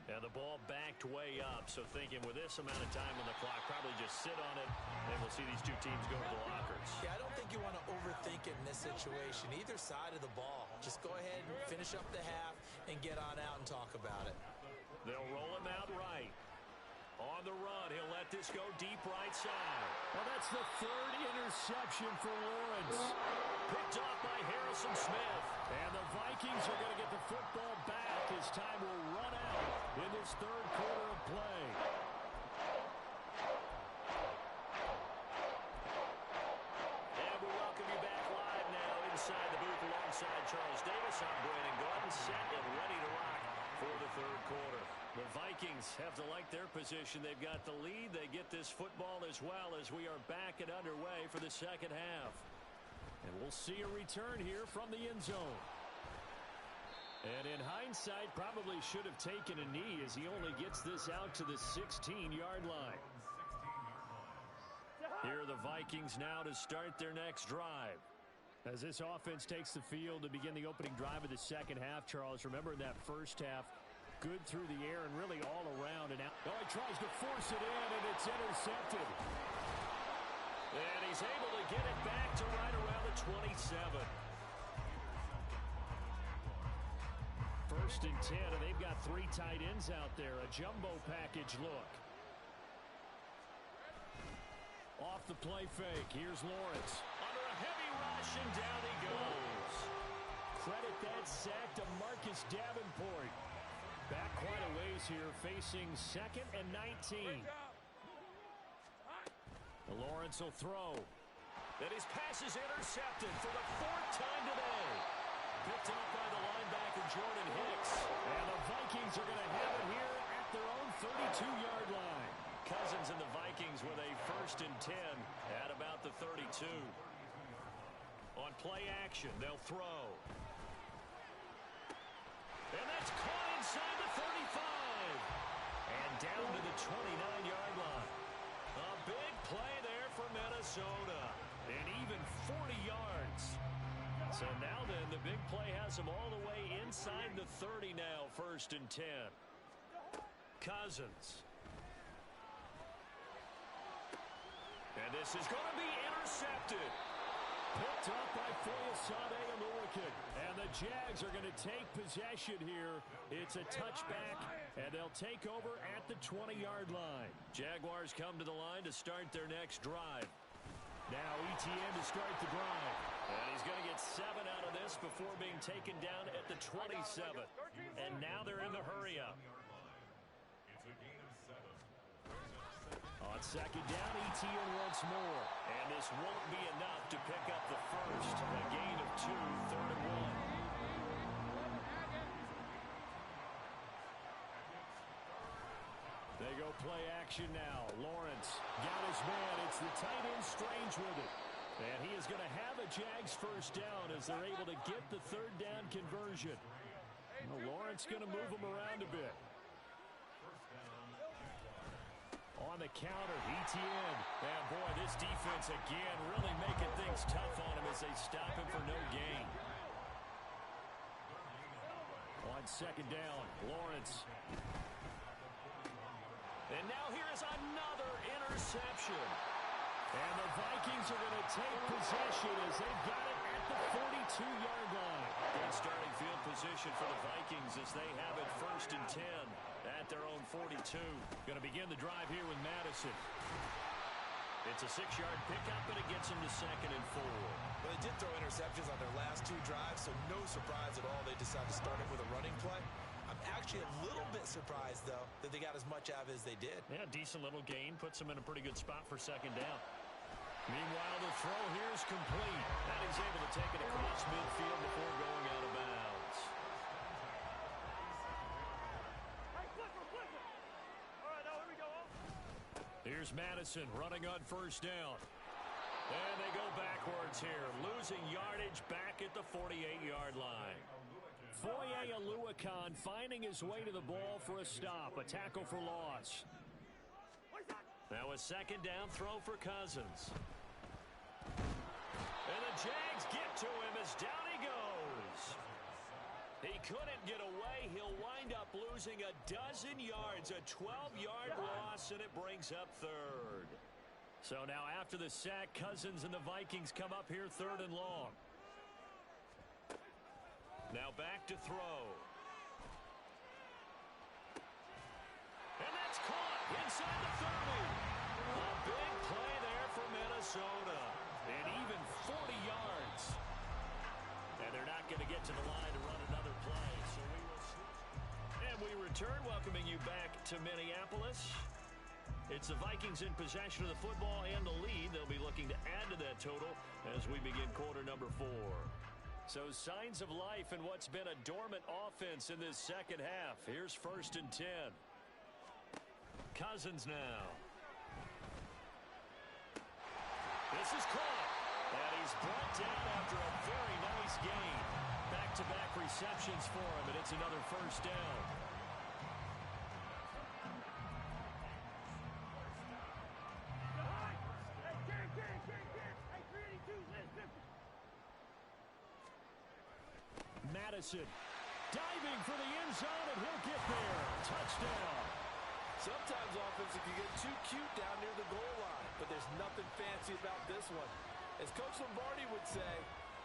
And the ball backed way up, so thinking with this amount of time on the clock, probably just sit on it, and we'll see these two teams go to the lockers. Yeah, I don't think you want to overthink it in this situation. Either side of the ball. Just go ahead and finish up the half and get on out and talk about it. They'll roll him out right. On the run, he'll let this go deep right side. Well, that's the third interception for Lawrence. Picked off by Harrison Smith. And the Vikings are going to get the football back as time will run out in this third quarter of play. And we welcome you back live now inside the booth alongside Charles Davis. I'm Brandon Gordon, set and ready to rock for the third quarter. The Vikings have to like their position. They've got the lead. They get this football as well, as we are back and underway for the second half. And we'll see a return here from the end zone. And in hindsight, probably should have taken a knee, as he only gets this out to the 16-yard line. Here are the Vikings now to start their next drive. As this offense takes the field to begin the opening drive of the second half, Charles, remember in that first half, good through the air and really all around. And out. Oh, he tries to force it in, and it's intercepted. And he's able to get it back to right around the 27. First and 10, and they've got three tight ends out there. A jumbo package look. Off the play fake. Here's Lawrence. Under a heavy rush, and down he goes. Credit that sack to Marcus Davenport. Back quite a ways here, facing 2nd and 19. Lawrence will throw. And his pass is intercepted for the 4th time today. Picked up by the linebacker, Jordan Hicks. And the Vikings are going to have it here at their own 32-yard line. Cousins and the Vikings with a 1st and 10 at about the 32. On play action, they'll throw. And that's caught inside the 35. And down to the 29-yard line. A big play there for Minnesota. And even 40 yards. So now then, the big play has them all the way inside the 30 now, 1st and 10. Cousins. And this is going to be intercepted. Picked up by Foyesade Aluakin. And the Jags are going to take possession here. It's a touchback, and they'll take over at the 20-yard line. Jaguars come to the line to start their next drive. Now Etienne to start the drive. And he's going to get 7 out of this before being taken down at the 27. And now they're in the hurry-up. It's a gain of 7. On 2nd down, Etienne once more. And this won't be enough to pick up the first. A gain of 2, 3rd and 1. They go play action. action now. Lawrence got his man. It's the tight end Strange with it. And he is going to have a Jags first down as they're able to get the third down conversion. Well, Lawrence going to move him around a bit. On the counter, ETN. And boy, this defense again really making things tough on him as they stop him for no gain. On second down, Lawrence. And now here is another interception. And the Vikings are going to take possession as they've got it at the 42-yard line. Good starting field position for the Vikings as they have it 1st and 10 at their own 42. Going to begin the drive here with Madison. It's a 6-yard pickup, and it gets them to 2nd and 4. Well, they did throw interceptions on their last 2 drives, so no surprise at all they decided to start it with a running play. I'm actually a little bit surprised, though, that they got as much out of it as they did. Yeah, decent little gain. Puts them in a pretty good spot for 2nd down. Meanwhile, the throw here is complete. And he's able to take it across midfield before going out of bounds. Hey, flipper. All right, now here we go. Here's Madison running on first down. And they go backwards here, losing yardage back at the 48-yard line. Foye Oluokun finding his way to the ball for a stop, a tackle for loss. Now a 2nd down throw for Cousins. And the Jags get to him as down he goes. He couldn't get away. He'll wind up losing a dozen yards, a 12-yard loss, and it brings up 3rd. So now after the sack, Cousins and the Vikings come up here 3rd and long. Now back to throw. And that's caught inside the 30. A big play there for Minnesota. And even 40 yards. And they're not going to get to the line to run another play. So we will switch. And we return, welcoming you back to Minneapolis. It's the Vikings in possession of the football and the lead. They'll be looking to add to that total as we begin quarter number 4. So signs of life in what's been a dormant offense in this second half. Here's 1st and 10. Cousins now. This is caught. And he's brought down after a very nice gain. Back-to-back receptions for him, and it's another 1st down. Madison diving for the end zone, and he'll get there. Touchdown. Sometimes offenses can get too cute down near the goal line, but there's nothing fancy about this one. As Coach Lombardi would say,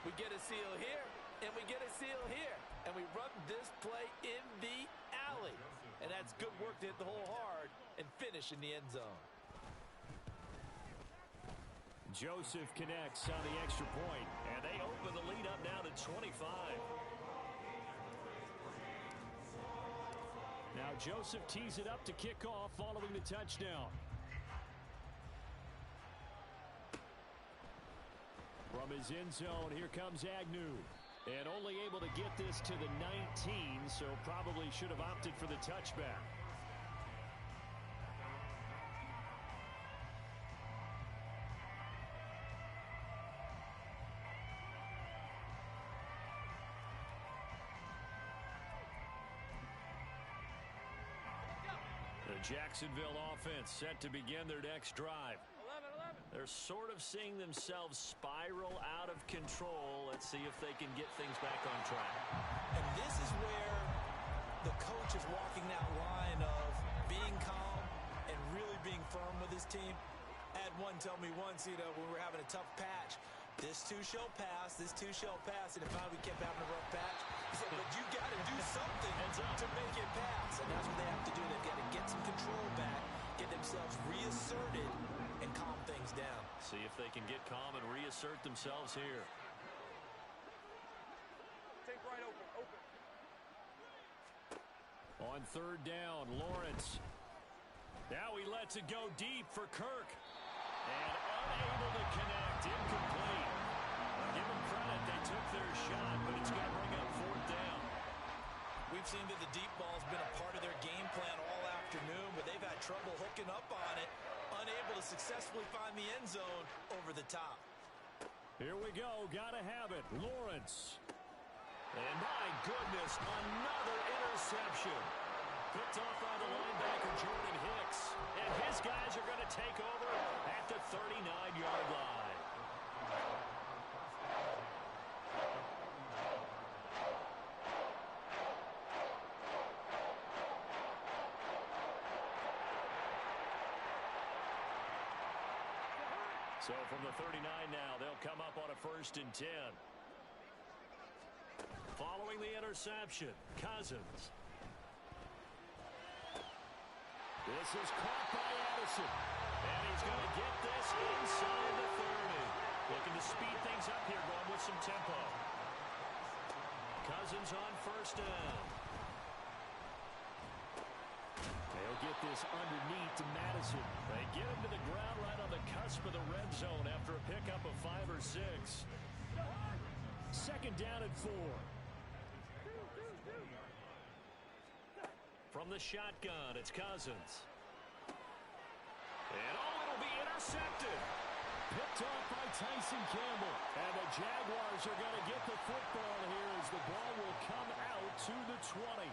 we get a seal here, and we get a seal here, and we run this play in the alley. And that's good work to hit the hole hard and finish in the end zone. Joseph connects on the extra point, and they open the lead up now to 25. Now Joseph tees it up to kick off following the touchdown. From his end zone, here comes Agnew. And only able to get this to the 19, so probably should have opted for the touchback. The Jacksonville offense set to begin their next drive. 11. They're sort of seeing themselves spiral out of control. Let's see if they can get things back on track. And this is where the coach is walking that line of being calm and really being firm with his team. I had one tell me once, when we were having a tough patch, this too shall pass, this too shall pass, and if finally we kept having a rough patch, he said, but you got to do something to make it pass, and that's what they have to do. They've got to get some control back, get themselves reasserted, and calm things down. See if they can get calm and reassert themselves here. Take right open. On 3rd down, Lawrence. Now he lets it go deep for Kirk. And unable to connect, incomplete. Well, give them credit, they took their shot, but it's going to bring up 4th down. We've It seemed that the deep ball has been a part of their game plan all afternoon, but they've had trouble hooking up on it, unable to successfully find the end zone over the top. Here we go. Gotta have it. Lawrence. And my goodness, another interception. Picked off by the linebacker, Jordan Hicks. And his guys are going to take over at the 39-yard line. So from the 39 now, they'll come up on a 1st and 10. Following the interception, Cousins. This is caught by Addison. And he's going to get this inside the 30. Looking to speed things up here, going with some tempo. Cousins on 1st down. They'll get this underneath to Madison. They get him to the ground right on the cusp of the red zone after a pickup of 5 or 6. 2nd down and 4. From the shotgun, it's Cousins. And it'll be intercepted. Picked off by Tyson Campbell. And the Jaguars are going to get the football here as the ball will come out to the 20.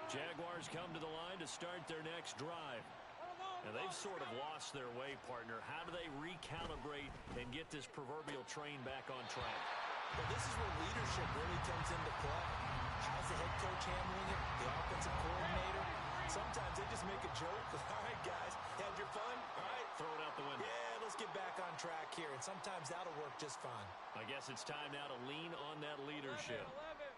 Jaguars come to the line to start their next drive. And they've sort of lost their way, partner. How do they recalibrate and get this proverbial train back on track? Well, this is where leadership really comes into play. How's the head coach handling it? The offensive coordinator? Sometimes they just make a joke. All right, guys, had your fun? All right. Throw it out the window. Yeah, let's get back on track here. And sometimes that'll work just fine. I guess it's time now to lean on that leadership. 11.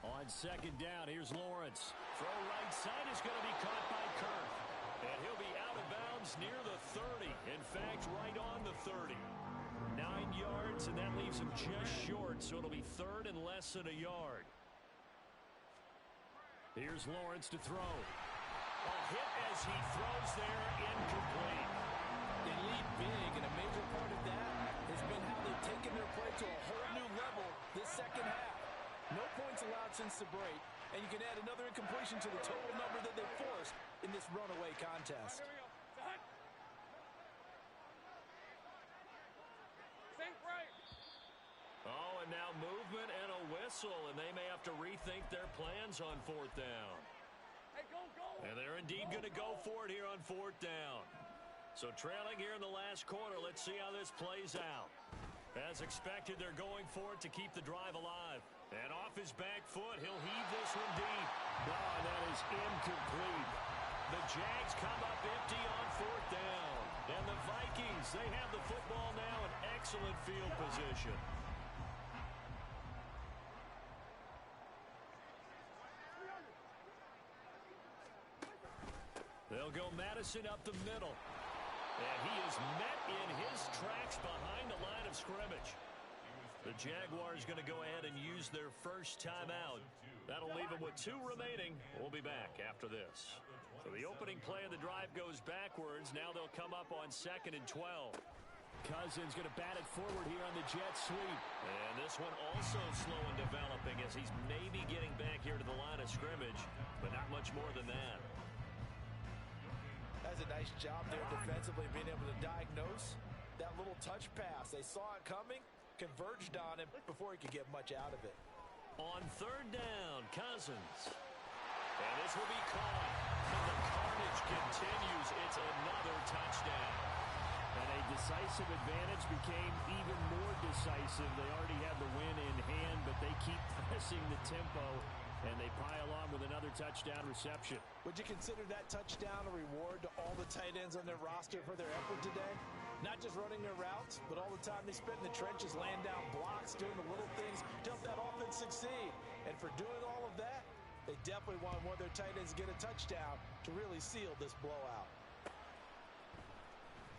On 2nd down, here's Lawrence. Throw right side is going to be caught by Kirk. And he'll be out of bounds near the 30. In fact, right on the 30. 9 yards, and that leaves him just short, so it'll be 3rd and less than a yard. Here's Lawrence to throw. A hit as he throws there, incomplete. They lead big, and a major part of that has been how they've taken their play to a whole new level this 2nd half. No points allowed since the break, and you can add another incompletion to the total number that they forced in this runaway contest. Here we go. Set. Think right. Oh, and now movement and a whistle, and they may have to rethink their plans on 4th down. Hey, go, go. And they're indeed going to go for it here on 4th down. So trailing here in the last quarter, let's see how this plays out. As expected, they're going for it to keep the drive alive. And off his back foot, he'll heave this one deep. Oh, that is incomplete. The Jags come up empty on 4th down. And the Vikings, they have the football now in excellent field position. They'll go Madison up the middle. And he is met in his tracks behind the line of scrimmage. The Jaguars going to go ahead and use their first timeout. That'll leave them with 2 remaining. We'll be back after this. So the opening play of the drive goes backwards. Now they'll come up on 2nd and 12. Cousins going to bat it forward here on the jet sweep. And this one also slow in developing as he's maybe getting back here to the line of scrimmage, but not much more than that. That's a nice job there defensively, being able to diagnose that little touch pass. They saw it coming, converged on him before he could get much out of it. On 3rd down, Cousins. And this will be caught. And the carnage continues. It's another touchdown. And a decisive advantage became even more decisive. They already had the win in hand, but they keep pressing the tempo, and they pile on with another touchdown reception. Would you consider that touchdown a reward to all the tight ends on their roster for their effort today? Not just running their routes, but all the time they spent in the trenches, laying down blocks, doing the little things to help that offense succeed. And for doing all of that, they definitely want one of their tight ends to get a touchdown to really seal this blowout.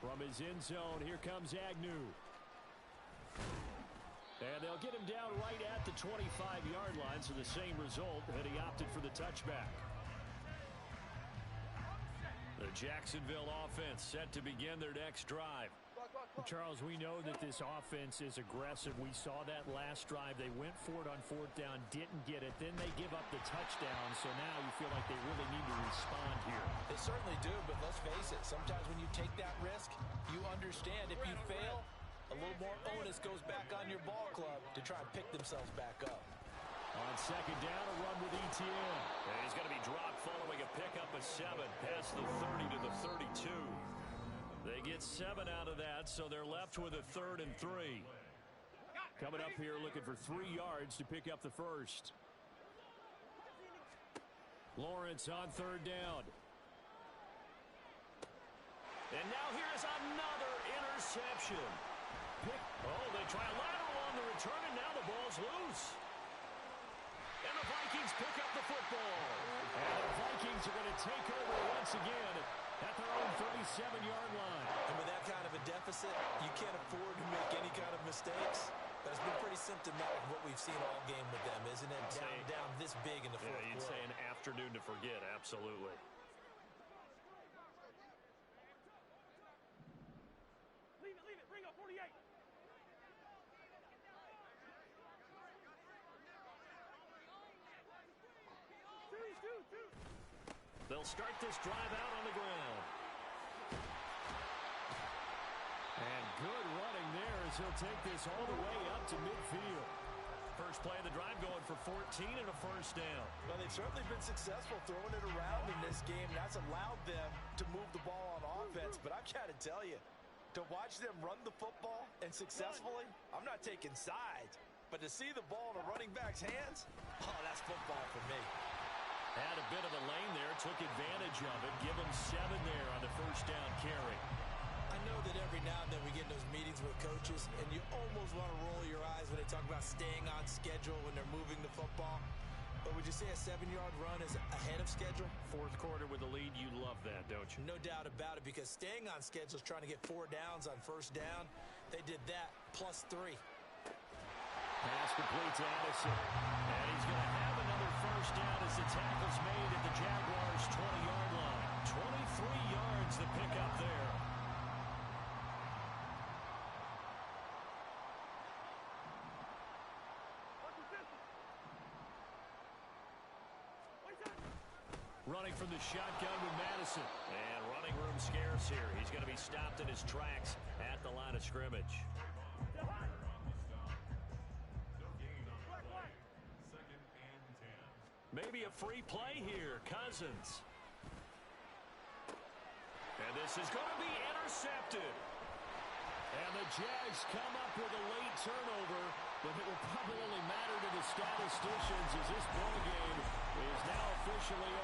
From his end zone, here comes Agnew. And they'll get him down right at the 25-yard line, so the same result, and he opted for the touchback. The Jacksonville offense set to begin their next drive. Charles, we know that this offense is aggressive. We saw that last drive. They went for it on fourth down, didn't get it. Then they give up the touchdown, so now you feel like they really need to respond here. They certainly do, but let's face it. Sometimes when you take that risk, you understand if you fail, a little more onus goes back on your ball club to try and pick themselves back up. On second down, a run with ETN. And he's going to be dropped following a pickup of 7 past the 30 to the 32. They get 7 out of that, so they're left with a 3rd and 3. Coming up here looking for 3 yards to pick up the first. Lawrence on 3rd down. And now here's another interception. They try a lateral on the return, and now the ball's loose. And the Vikings pick up the football. And the Vikings are going to take over once again at their own 37-yard line. And with that kind of a deficit, you can't afford to make any kind of mistakes. That's been pretty symptomatic of what we've seen all game with them, isn't it? Down this big in the fourth quarter. You'd say an afternoon to forget, absolutely. Leave it. Bring up 48. Two. They'll start this drive out on the ground. And good running there as he'll take this all the way up to midfield. First play of the drive going for 14 and a first down. Well, they've certainly been successful throwing it around in this game. That's allowed them to move the ball on offense. But I've got to tell you, to watch them run the football and successfully, I'm not taking sides. But to see the ball in a running back's hands, that's football for me. Had a bit of a lane there, took advantage of it. Give him 7 there on the first down carry. I know that every now and then we get in those meetings with coaches, and you almost want to roll your eyes when they talk about staying on schedule when they're moving the football. But would you say a 7-yard run is ahead of schedule? Fourth quarter with the lead, you love that, don't you? No doubt about it, because staying on schedule is trying to get 4 downs on first down. They did that, plus 3. Pass complete to Addison. And he's going to have another first down as the tackle's made at the Jaguars' 20-yard line. 23 yards the pickup there. Running from the shotgun with Madison. And running room scarce here. He's going to be stopped in his tracks at the line of scrimmage. Maybe a free play here. Cousins. And this is going to be intercepted. And the Jags come up with a late turnover, but it will probably only matter to the statisticians as this ball game is now officially